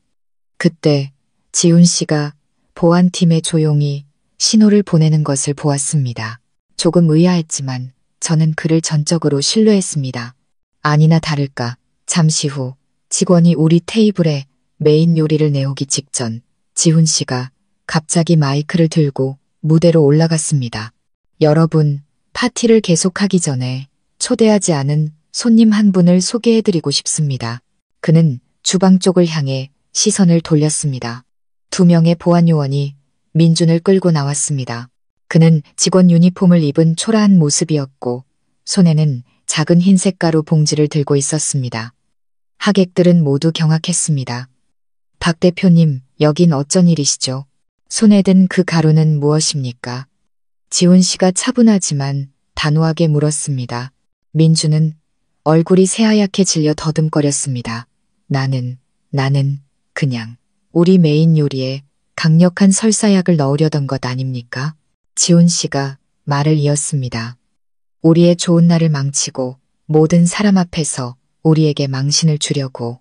그때 지훈 씨가 보안팀에 조용히 신호를 보내는 것을 보았습니다. 조금 의아했지만 저는 그를 전적으로 신뢰했습니다. 아니나 다를까 잠시 후 직원이 우리 테이블에 메인 요리를 내오기 직전 지훈 씨가 갑자기 마이크를 들고 무대로 올라갔습니다. 여러분, 파티를 계속하기 전에 초대하지 않은 손님 한 분을 소개해드리고 싶습니다. 그는 주방 쪽을 향해 시선을 돌렸습니다. 2명의 보안 요원이 민준을 끌고 나왔습니다. 그는 직원 유니폼을 입은 초라한 모습이었고 손에는 작은 흰색 가루 봉지를 들고 있었습니다. 하객들은 모두 경악했습니다. 박 대표님, 여긴 어쩐 일이시죠? 손에 든 그 가루는 무엇입니까? 지훈 씨가 차분하지만 단호하게 물었습니다. 민주는 얼굴이 새하얗게 질려 더듬거렸습니다. 나는 그냥 우리 메인 요리에 강력한 설사약을 넣으려던 것 아닙니까? 지훈 씨가 말을 이었습니다. 우리의 좋은 날을 망치고 모든 사람 앞에서 우리에게 망신을 주려고.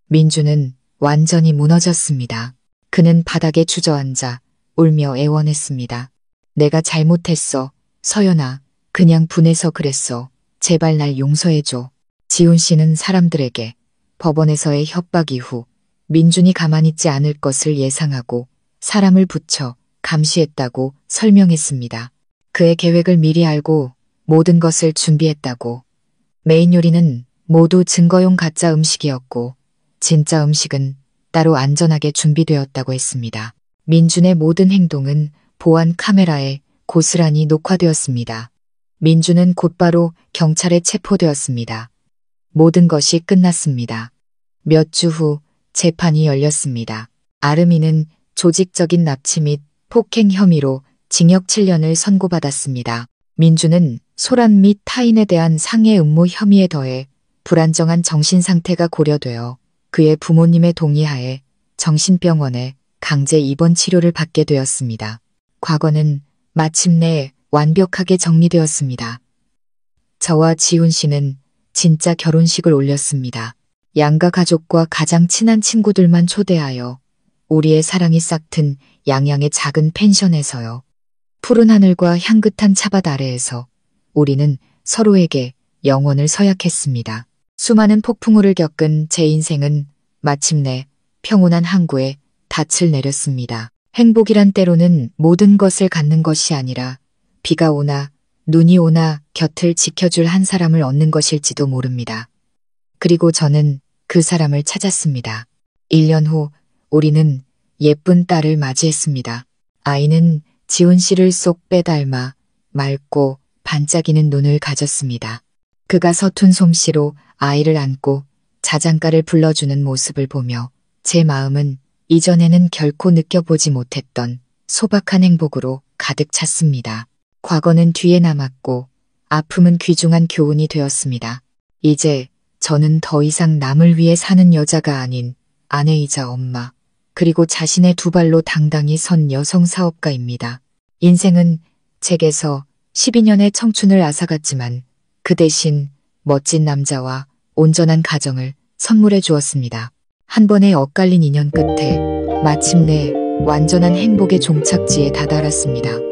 민주는 완전히 무너졌습니다. 그는 바닥에 주저앉아 울며 애원했습니다. 내가 잘못했어. 서연아, 그냥 분해서 그랬어. 제발 날 용서해줘. 지훈 씨는 사람들에게 법원에서의 협박 이후 민준이 가만히 있지 않을 것을 예상하고 사람을 붙여 감시했다고 설명했습니다. 그의 계획을 미리 알고 모든 것을 준비했다고. 메인 요리는 모두 증거용 가짜 음식이었고 진짜 음식은 따로 안전하게 준비되었다고 했습니다. 민준의 모든 행동은 보안 카메라에 고스란히 녹화되었습니다. 민주는 곧바로 경찰에 체포되었습니다. 모든 것이 끝났습니다. 몇 주 후 재판이 열렸습니다. 아름이는 조직적인 납치 및 폭행 혐의로 징역 7년을 선고받았습니다. 민주는 소란 및 타인에 대한 상해 음모 혐의에 더해 불안정한 정신 상태가 고려되어 그의 부모님의 동의하에 정신병원에 강제 입원 치료를 받게 되었습니다. 과거는 마침내 완벽하게 정리되었습니다. 저와 지훈 씨는 진짜 결혼식을 올렸습니다. 양가 가족과 가장 친한 친구들만 초대하여 우리의 사랑이 싹튼 양양의 작은 펜션에서요. 푸른 하늘과 향긋한 차밭 아래에서 우리는 서로에게 영원을 서약했습니다. 수많은 폭풍우를 겪은 제 인생은 마침내 평온한 항구에 닻을 내렸습니다. 행복이란 때로는 모든 것을 갖는 것이 아니라 비가 오나 눈이 오나 곁을 지켜줄 한 사람을 얻는 것일지도 모릅니다. 그리고 저는 그 사람을 찾았습니다. 1년 후 우리는 예쁜 딸을 맞이했습니다. 아이는 지훈 씨를 쏙 빼닮아 맑고 반짝이는 눈을 가졌습니다. 그가 서툰 솜씨로 아이를 안고 자장가를 불러주는 모습을 보며 제 마음은 이전에는 결코 느껴보지 못했던 소박한 행복으로 가득 찼습니다. 과거는 뒤에 남았고 아픔은 귀중한 교훈이 되었습니다. 이제 저는 더 이상 남을 위해 사는 여자가 아닌 아내이자 엄마, 그리고 자신의 두 발로 당당히 선 여성 사업가입니다. 인생은 제게서 12년의 청춘을 앗아갔지만 그 대신 멋진 남자와 온전한 가정을 선물해 주었습니다. 한 번의 엇갈린 인연 끝에 마침내 완전한 행복의 종착지에 다다랐습니다.